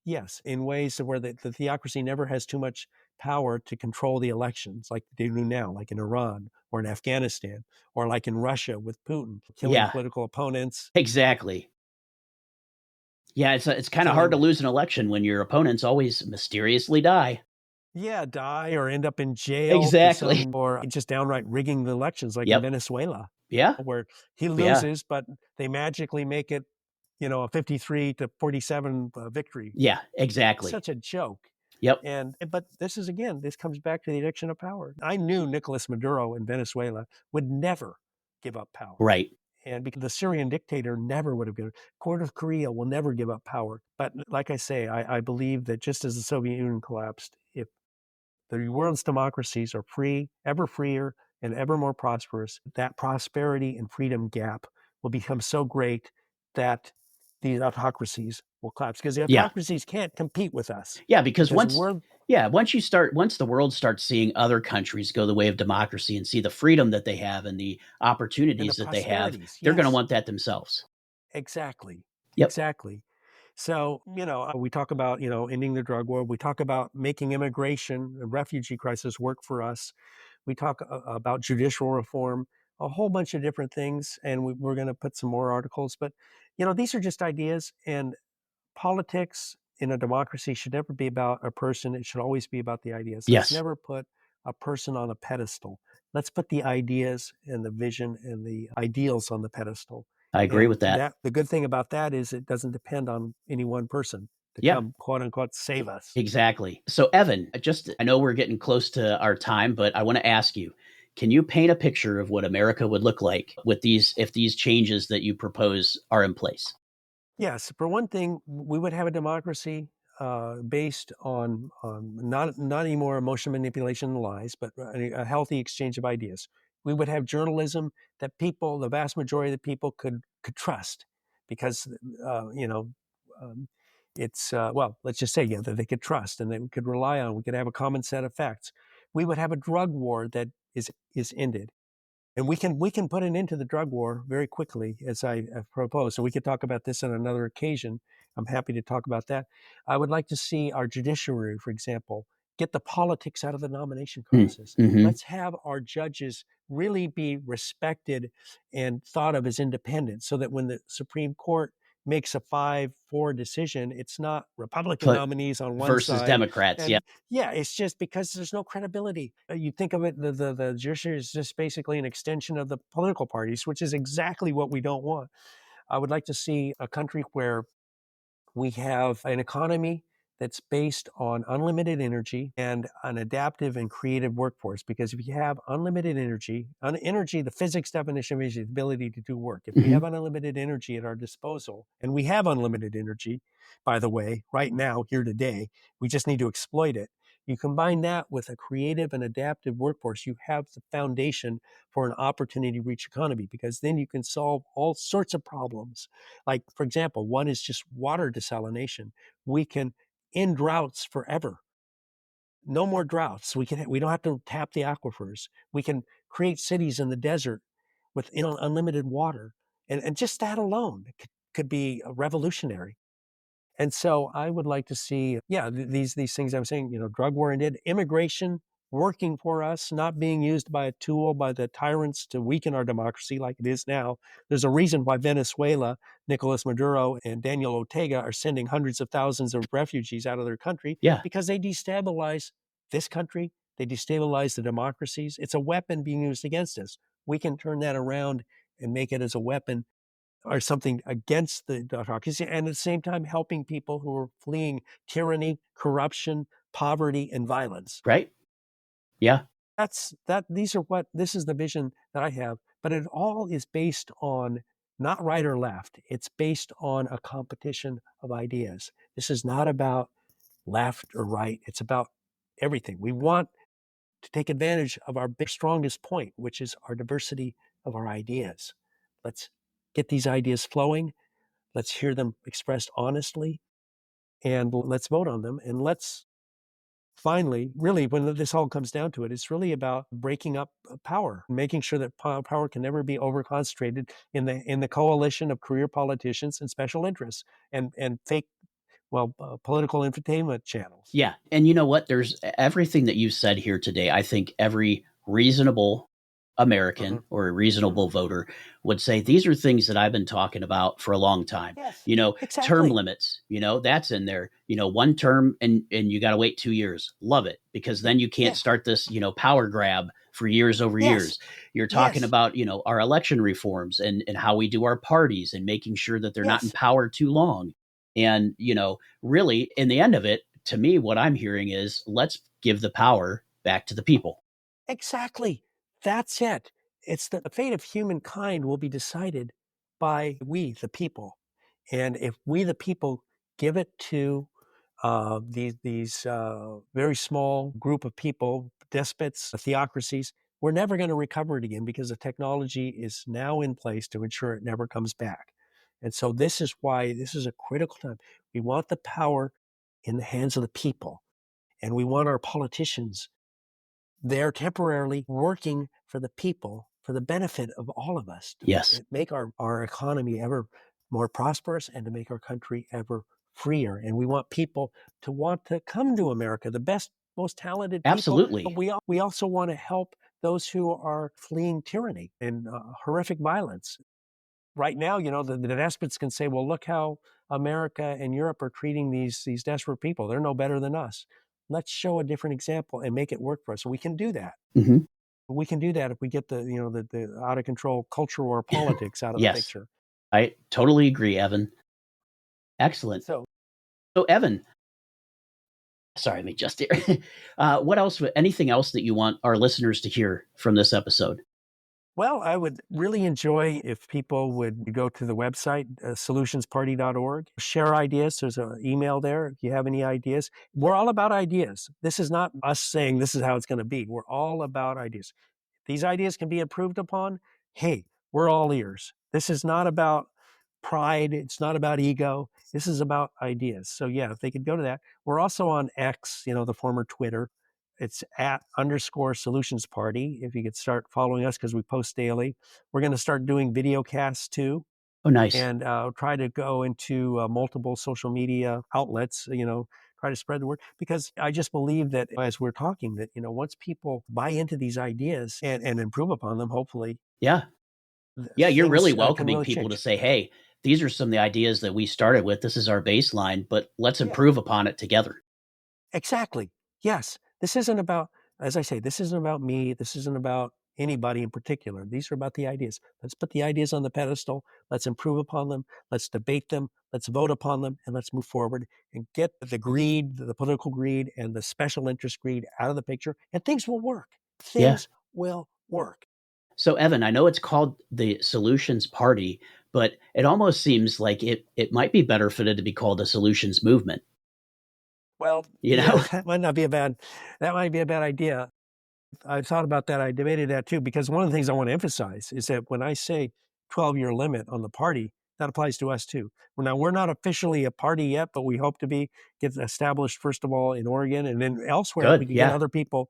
Yes, in ways where the theocracy never has too much power to control the elections like they do now, like in Iran or in Afghanistan, or like in Russia with Putin, killing political opponents. Exactly. Yeah, it's kind of hard to lose an election when your opponents always mysteriously die. Yeah, die or end up in jail. Exactly. Or just downright rigging the elections like in Venezuela. Yeah. Where he loses, but they magically make it, a 53-47 victory. Yeah, exactly. Such a joke. Yep. But this comes back to the addiction of power. I knew Nicolas Maduro in Venezuela would never give up power. Right. And because the Syrian dictator never would have given, Court of Korea will never give up power. But like I say, I believe that just as the Soviet Union collapsed, if the world's democracies are free, ever freer, and ever more prosperous, that prosperity and freedom gap will become so great that these autocracies will collapse, because the autocracies can't compete with us. Yeah, because once the world starts seeing other countries go the way of democracy and see the freedom that they have and the opportunities that they have, they're going to want that themselves. Exactly. Yep. Exactly. So, we talk about, ending the drug war. We talk about making immigration and refugee crisis work for us. We talk about judicial reform, a whole bunch of different things. And we're going to put some more articles. But, these are just ideas. And politics in a democracy should never be about a person. It should always be about the ideas. Let's never put a person on a pedestal. Let's put the ideas and the vision and the ideals on the pedestal. I agree with that. The good thing about that is it doesn't depend on any one person to come, quote unquote, save us. Exactly. So, Evan, I know we're getting close to our time, but I want to ask you, can you paint a picture of what America would look like with if these changes that you propose are in place? Yes. For one thing, we would have a democracy based on not anymore emotional manipulation and lies, but a healthy exchange of ideas. We would have journalism that the vast majority of the people could trust, because it's let's just say that they could trust and they could rely on. We could have a common set of facts. We would have a drug war that is ended. And we can put an end to the drug war very quickly, as I have proposed. So we could talk about this on another occasion. I'm happy to talk about that. I would like to see our judiciary, for example, get the politics out of the nomination process. Mm-hmm. Let's have our judges really be respected and thought of as independent, so that when the Supreme Court makes a 5-4 decision, it's not Republican nominees on one versus side Democrats. Yeah, it's just because there's no credibility. You think of it, the judiciary is just basically an extension of the political parties, which is exactly what we don't want. I would like to see a country where we have an economy that's based on unlimited energy and an adaptive and creative workforce. Because if you have unlimited energy, the physics definition is the ability to do work. If we have unlimited energy at our disposal, and we have unlimited energy, by the way, right now, here today, we just need to exploit it. You combine that with a creative and adaptive workforce, you have the foundation for an opportunity-rich economy, because then you can solve all sorts of problems. Like, for example, one is just water desalination. We can end droughts forever. No more droughts. We don't have to tap the aquifers. We can create cities in the desert with unlimited water. And just that alone could be revolutionary. And so I would like to see, these things I'm saying, drug war ended, immigration working for us, not being used by a tool by the tyrants to weaken our democracy like it is now. There's a reason why Venezuela, Nicolas Maduro, and Daniel Ortega are sending hundreds of thousands of refugees out of their country, because they destabilize this country. They destabilize the democracies. It's a weapon being used against us. We can turn that around and make it as a weapon or something against the autocracy, and at the same time helping people who are fleeing tyranny, corruption, poverty, and violence. Right. Yeah. This is the vision that I have, but it all is based on not right or left. It's based on a competition of ideas. This is not about left or right. It's about everything. We want to take advantage of our strongest point, which is our diversity of our ideas. Let's get these ideas flowing. Let's hear them expressed honestly, and let's vote on them. And let's finally, really, when this all comes down to it, it's really about breaking up power, making sure that power can never be overconcentrated in the coalition of career politicians and special interests and fake, political entertainment channels. Yeah. And you know what? There's everything that you said here today. I think every reasonable American or a reasonable voter would say these are things that I've been talking about for a long time. Yes, Term exactly. limits, that's in there. One term and you got to wait 2 years. Love it, because then you can't start this, power grab for years over years. You're talking about, our election reforms and how we do our parties and making sure that they're not in power too long. And, really in the end of it, to me, what I'm hearing is let's give the power back to the people. Exactly. That's it. It's the fate of humankind will be decided by we, the people. And if we, the people, give it to these very small group of people, despots, theocracies, we're never going to recover it again because the technology is now in place to ensure it never comes back. And so this is why this is a critical time. We want the power in the hands of the people, and we want our politicians there temporarily working for the people, for the benefit of all of us, to make our economy ever more prosperous and to make our country ever freer. And we want people to want to come to America, the best, most talented people. Absolutely. But we also want to help those who are fleeing tyranny and horrific violence. Right now, the despots can say, well, look how America and Europe are treating these desperate people. They're no better than us. Let's show a different example and make it work for us. So we can do that. Mm-hmm. We can do that if we get the out of control culture war politics out of the picture. I totally agree, Evan. Excellent. So Evan, sorry, me just here. What else? Anything else that you want our listeners to hear from this episode? Well, I would really enjoy if people would go to the website, solutionsparty.org, share ideas. There's an email there if you have any ideas. We're all about ideas. This is not us saying this is how it's going to be. We're all about ideas. These ideas can be improved upon. Hey, we're all ears. This is not about pride. It's not about ego. This is about ideas. So yeah, if they could go to that. We're also on X, the former Twitter. It's @_solutions party. If you could start following us, because we post daily. We're going to start doing video casts too. Oh, nice. And try to go into multiple social media outlets, try to spread the word, because I just believe that as we're talking that, once people buy into these ideas and improve upon them, hopefully. Yeah. You're really welcoming really people change. To say, hey, these are some of the ideas that we started with. This is our baseline, but let's improve upon it together. Exactly. Yes. This isn't about, as I say, this isn't about me. This isn't about anybody in particular. These are about the ideas. Let's put the ideas on the pedestal. Let's improve upon them. Let's debate them. Let's vote upon them, and let's move forward and get the greed, the political greed and the special interest greed out of the picture, and things will work. Things will work. So Evan, I know it's called the Solutions Party, but it almost seems like it might be better fitted to be called a Solutions Movement. Well, that might be a bad idea. I thought about that. I debated that too, because one of the things I want to emphasize is that when I say 12-year limit on the party, that applies to us too. Now, we're not officially a party yet, but we hope to get established, first of all, in Oregon, and then elsewhere. If we could get other people,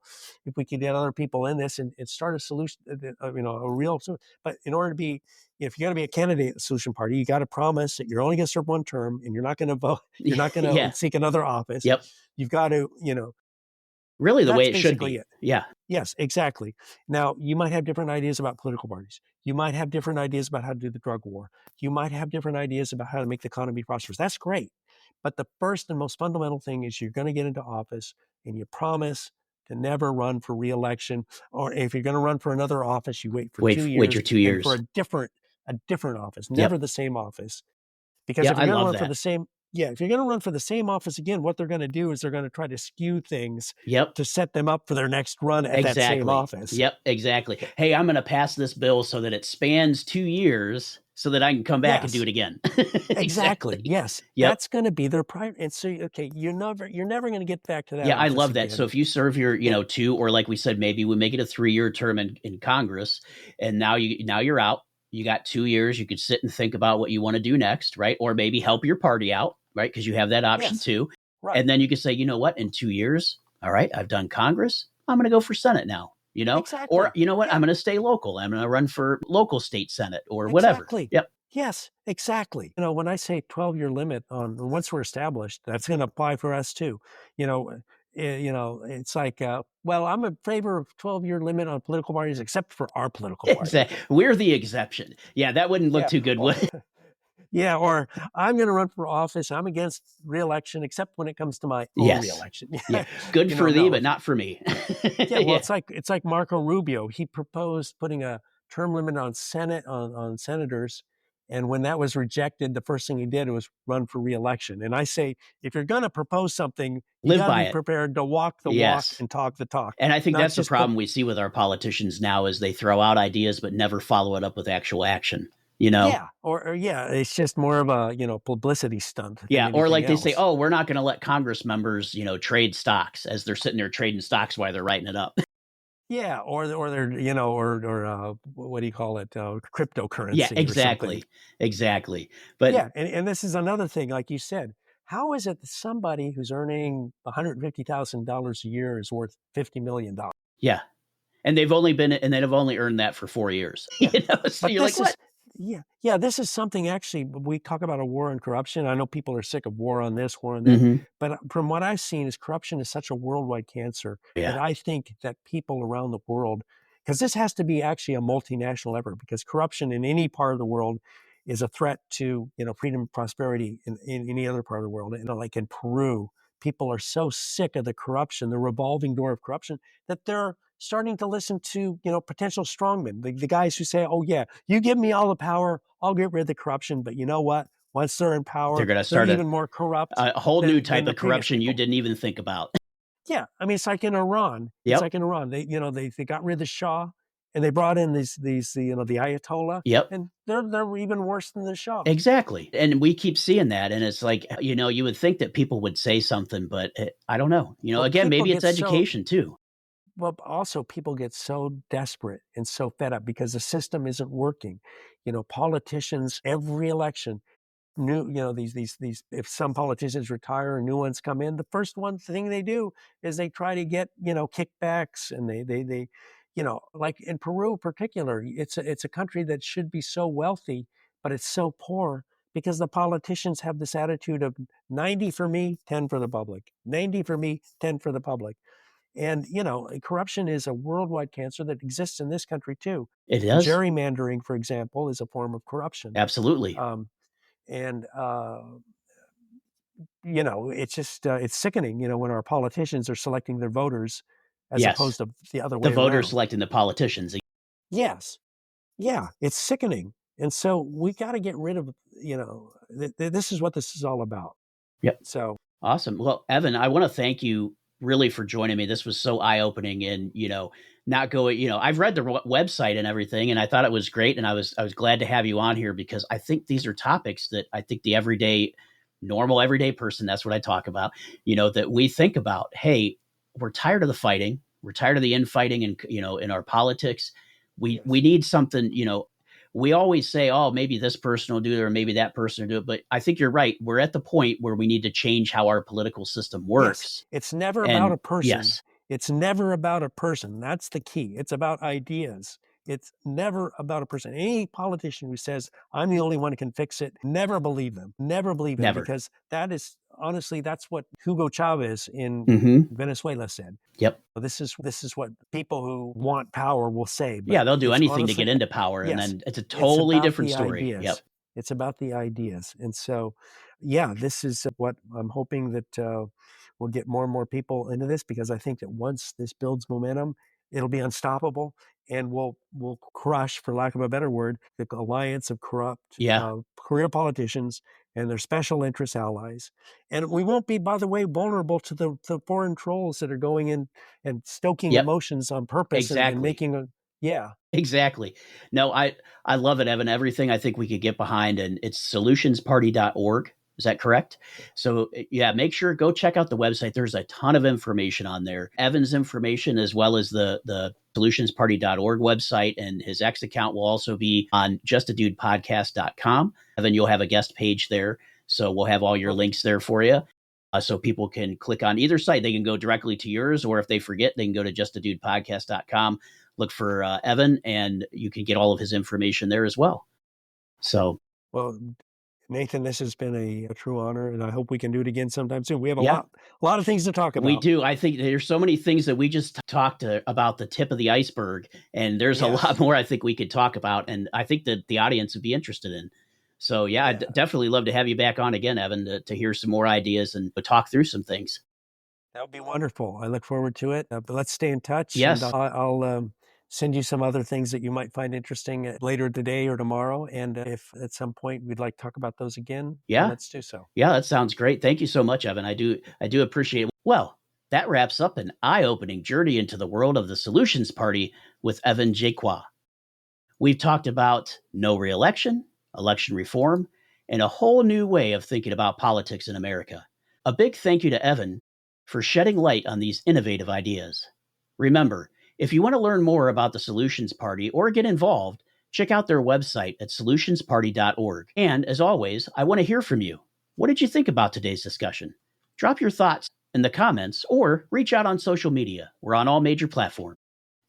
in this and start a solution, a real. But in order to be, if you're going to be a candidate at the Solution Party, you got to promise that you're only going to serve one term and you're not going to vote. You're not going to seek another office. Yep. You've got to, really the way it should be. Yeah. Yes, exactly. Now, you might have different ideas about political parties. You might have different ideas about how to do the drug war. You might have different ideas about how to make the economy prosperous. That's great. But the first and most fundamental thing is you're going to get into office and you promise to never run for re-election. Or if you're going to run for another office, you wait for 2 years. Wait your 2 years. And for a different office, never Yep. the same office. Because Yeah, if I you're going to love run for that. the same, yeah, if you're going to run for the same office again, what they're going to do is they're going to try to skew things Yep. to set them up for their next run at that same Exactly. office. Yep, exactly. Hey, I'm going to pass this bill so that it spans 2 years so that I can come back and do Yes, it again. exactly. Exactly. Yes, Yep. that's going to be their prime. And so, okay, you're never going to get back to that Yeah, I office love that. So again. if you serve your, Yeah, 2, or like we said, maybe we make it a 3-year term in Congress, and now you're out. You got 2 years. You could sit and think about what you want to do next, right? Or maybe help your party out, right? Because you have that option yes, too. right, And then you could say, you know what? In 2 years, all right, I've done Congress. I'm going to go for Senate now. Or exactly. you know what? I'm Yeah, going to stay local. I'm going to run for local state Senate or whatever. exactly. Yep. Yes, exactly. When I say 12-year limit on once we're established, that's going to apply for us too. It's like, well, I'm in favor of 12-year limit on political parties, except for our political party. Exactly. We're the exception. Yeah, that wouldn't look Yeah. too good, Or, would it? yeah. Or I'm going to run for office. I'm against reelection, except when it comes to my own Yes. reelection. Yeah. Good for thee, No. but not for me. Yeah, well, Yeah. it's like Marco Rubio. He proposed putting a term limit on senators, and when that was rejected, the first thing he did was run for reelection. And I say, if you're going to propose something, you Live got to by be it. prepared to walk the walk Yes. and talk the talk, And I think not that's the just put. problem we see with our politicians now is they throw out ideas but never follow it up with actual action, you know? Yeah, or yeah, it's just more of a publicity stunt than Yeah. Or anything like they say, else. oh, we're not going to let Congress members, trade stocks as they're sitting there trading stocks while they're writing it up. Yeah, or they're or what do you call it, Yeah, cryptocurrency or something. exactly. Exactly. But Yeah, and this is another thing, like you said. How is it that somebody who's earning $150,000 a year is worth $50 million? yeah. And they've only earned that for 4 years. Yeah, So but you're like, this what? is yeah, this is something actually. We talk about a war on corruption. I know people are sick of war on this, war on that, Hmm. but from what I've seen, is corruption is such a worldwide cancer that Yeah. I think that people around the world, because this has to be actually a multinational effort, because corruption in any part of the world is a threat to freedom and prosperity in any other part of the world. Like in Peru, people are so sick of the corruption, the revolving door of corruption, that they're starting to listen to potential strongmen, the guys who say, oh yeah, you give me all the power, I'll get rid of the corruption, but you know what, once they're in They're power, going to they're start even more corrupt a whole new than type the of previous corruption you people. didn't even think about. Yeah, I mean, it's like in Iran. It's Yep. like in Iran. They got rid of the Shah, and they brought in these the Ayatollah, Yep. and they're even worse than the Shah. Exactly. And we keep seeing that. And it's like, you would think that people would say something, but I don't know. Well, Again, people maybe it's get so education too. well, also people get so desperate and so fed up because the system isn't working. Politicians every election these if some politicians retire and new ones come in, the first thing they do is they try to get kickbacks, and they like in Peru in particular, it's a country that should be so wealthy, but it's so poor because the politicians have this attitude of 90 for me, 10 for the public, 90 for me, 10 for the public. And corruption is a worldwide cancer that exists in this country too. It does. Gerrymandering, for example, is a form of corruption. Absolutely. um, and it's just it's sickening, when our politicians are selecting their voters as Yes. opposed to the other The way voters around. selecting the politicians. Yes, yeah, it's sickening. And so we got to get rid of, this is what this is all about. Yep. So Awesome. Well, Evan, I want to thank you really for joining me. This was so eye opening and, not going, I've read the website and everything, and I thought it was great. And I was glad to have you on here because I think these are topics that I think the normal everyday person, that's what I talk about, that we think about. Hey, we're tired of the fighting. We're tired of the infighting and, in our politics. We yes, need something, we always say, oh, maybe this person will do it or maybe that person will do it. But I think you're right. We're at the point where we need to change how our political system yes, works. it's never about And a person. yes, It's never about a person. That's the key. It's about ideas. It's never about a person. Any politician who says, I'm the only one who can fix it, never believe them. Never believe them, never. because that is, honestly, that's what Hugo Chavez in Hmm. Venezuela said. Yep. This is what people who want power will say, but Yeah, they'll do it's anything to honestly, get into power. And yes, then it's a it's totally about different the story. Yep. ideas. It's about the ideas. And so, yeah, this is what I'm hoping that we'll get more and more people into this, because I think that once this builds momentum, it'll be unstoppable, and we'll crush, for lack of a better word, the alliance of corrupt Yeah. career politicians and their special interest allies. And we won't be, by the way, vulnerable to the foreign trolls that are going in and stoking Yep. emotions on purpose and Exactly. making a, yeah. Exactly. No, I love it, Evan. Everything I think we could get behind, and it's solutionsparty.org. Is that correct? So yeah, make sure go check out the website. There's a ton of information on there. Evan's information, as well as the solutionsparty.org website, and his X account will also be on justadudepodcast.com. Evan, you'll have a guest page there. So we'll have all your links there for you. So people can click on either site. They can go directly to yours, or if they forget, they can go to justadudepodcast.com, look for Evan, and you can get all of his information there as well. So, well, Nathan, this has been a true honor, and I hope we can do it again sometime soon. We have yeah, a lot of things to talk about. We do. I think there's so many things that we just talked about the tip of the iceberg, and there's a lot more I think we could talk about, and I think that the audience would be interested in. So, yeah, I'd definitely love to have you back on again, Evan, to hear some more ideas and to talk through some things. That would be wonderful. I look forward to it. But let's stay in touch. Yes. And I'll send you some other things that you might find interesting later today or tomorrow. And if at some point we'd like to talk about those again, let's do so. Yeah, that sounds great. Thank you so much, Evan. I do appreciate it. Well, that wraps up an eye-opening journey into the world of the Solutions Party with Evan Jaqua. We've talked about no reelection, election reform, and a whole new way of thinking about politics in America. A big thank you to Evan for shedding light on these innovative ideas. Remember, if you want to learn more about the Solutions Party or get involved, check out their website at solutionsparty.org. And as always, I want to hear from you. What did you think about today's discussion? Drop your thoughts in the comments or reach out on social media. We're on all major platforms.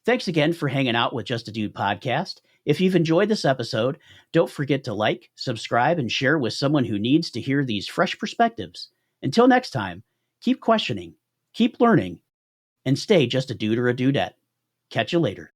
Thanks again for hanging out with Just a Dude podcast. If you've enjoyed this episode, don't forget to like, subscribe, and share with someone who needs to hear these fresh perspectives. Until next time, keep questioning, keep learning, and stay just a dude or a dudette. Catch you later.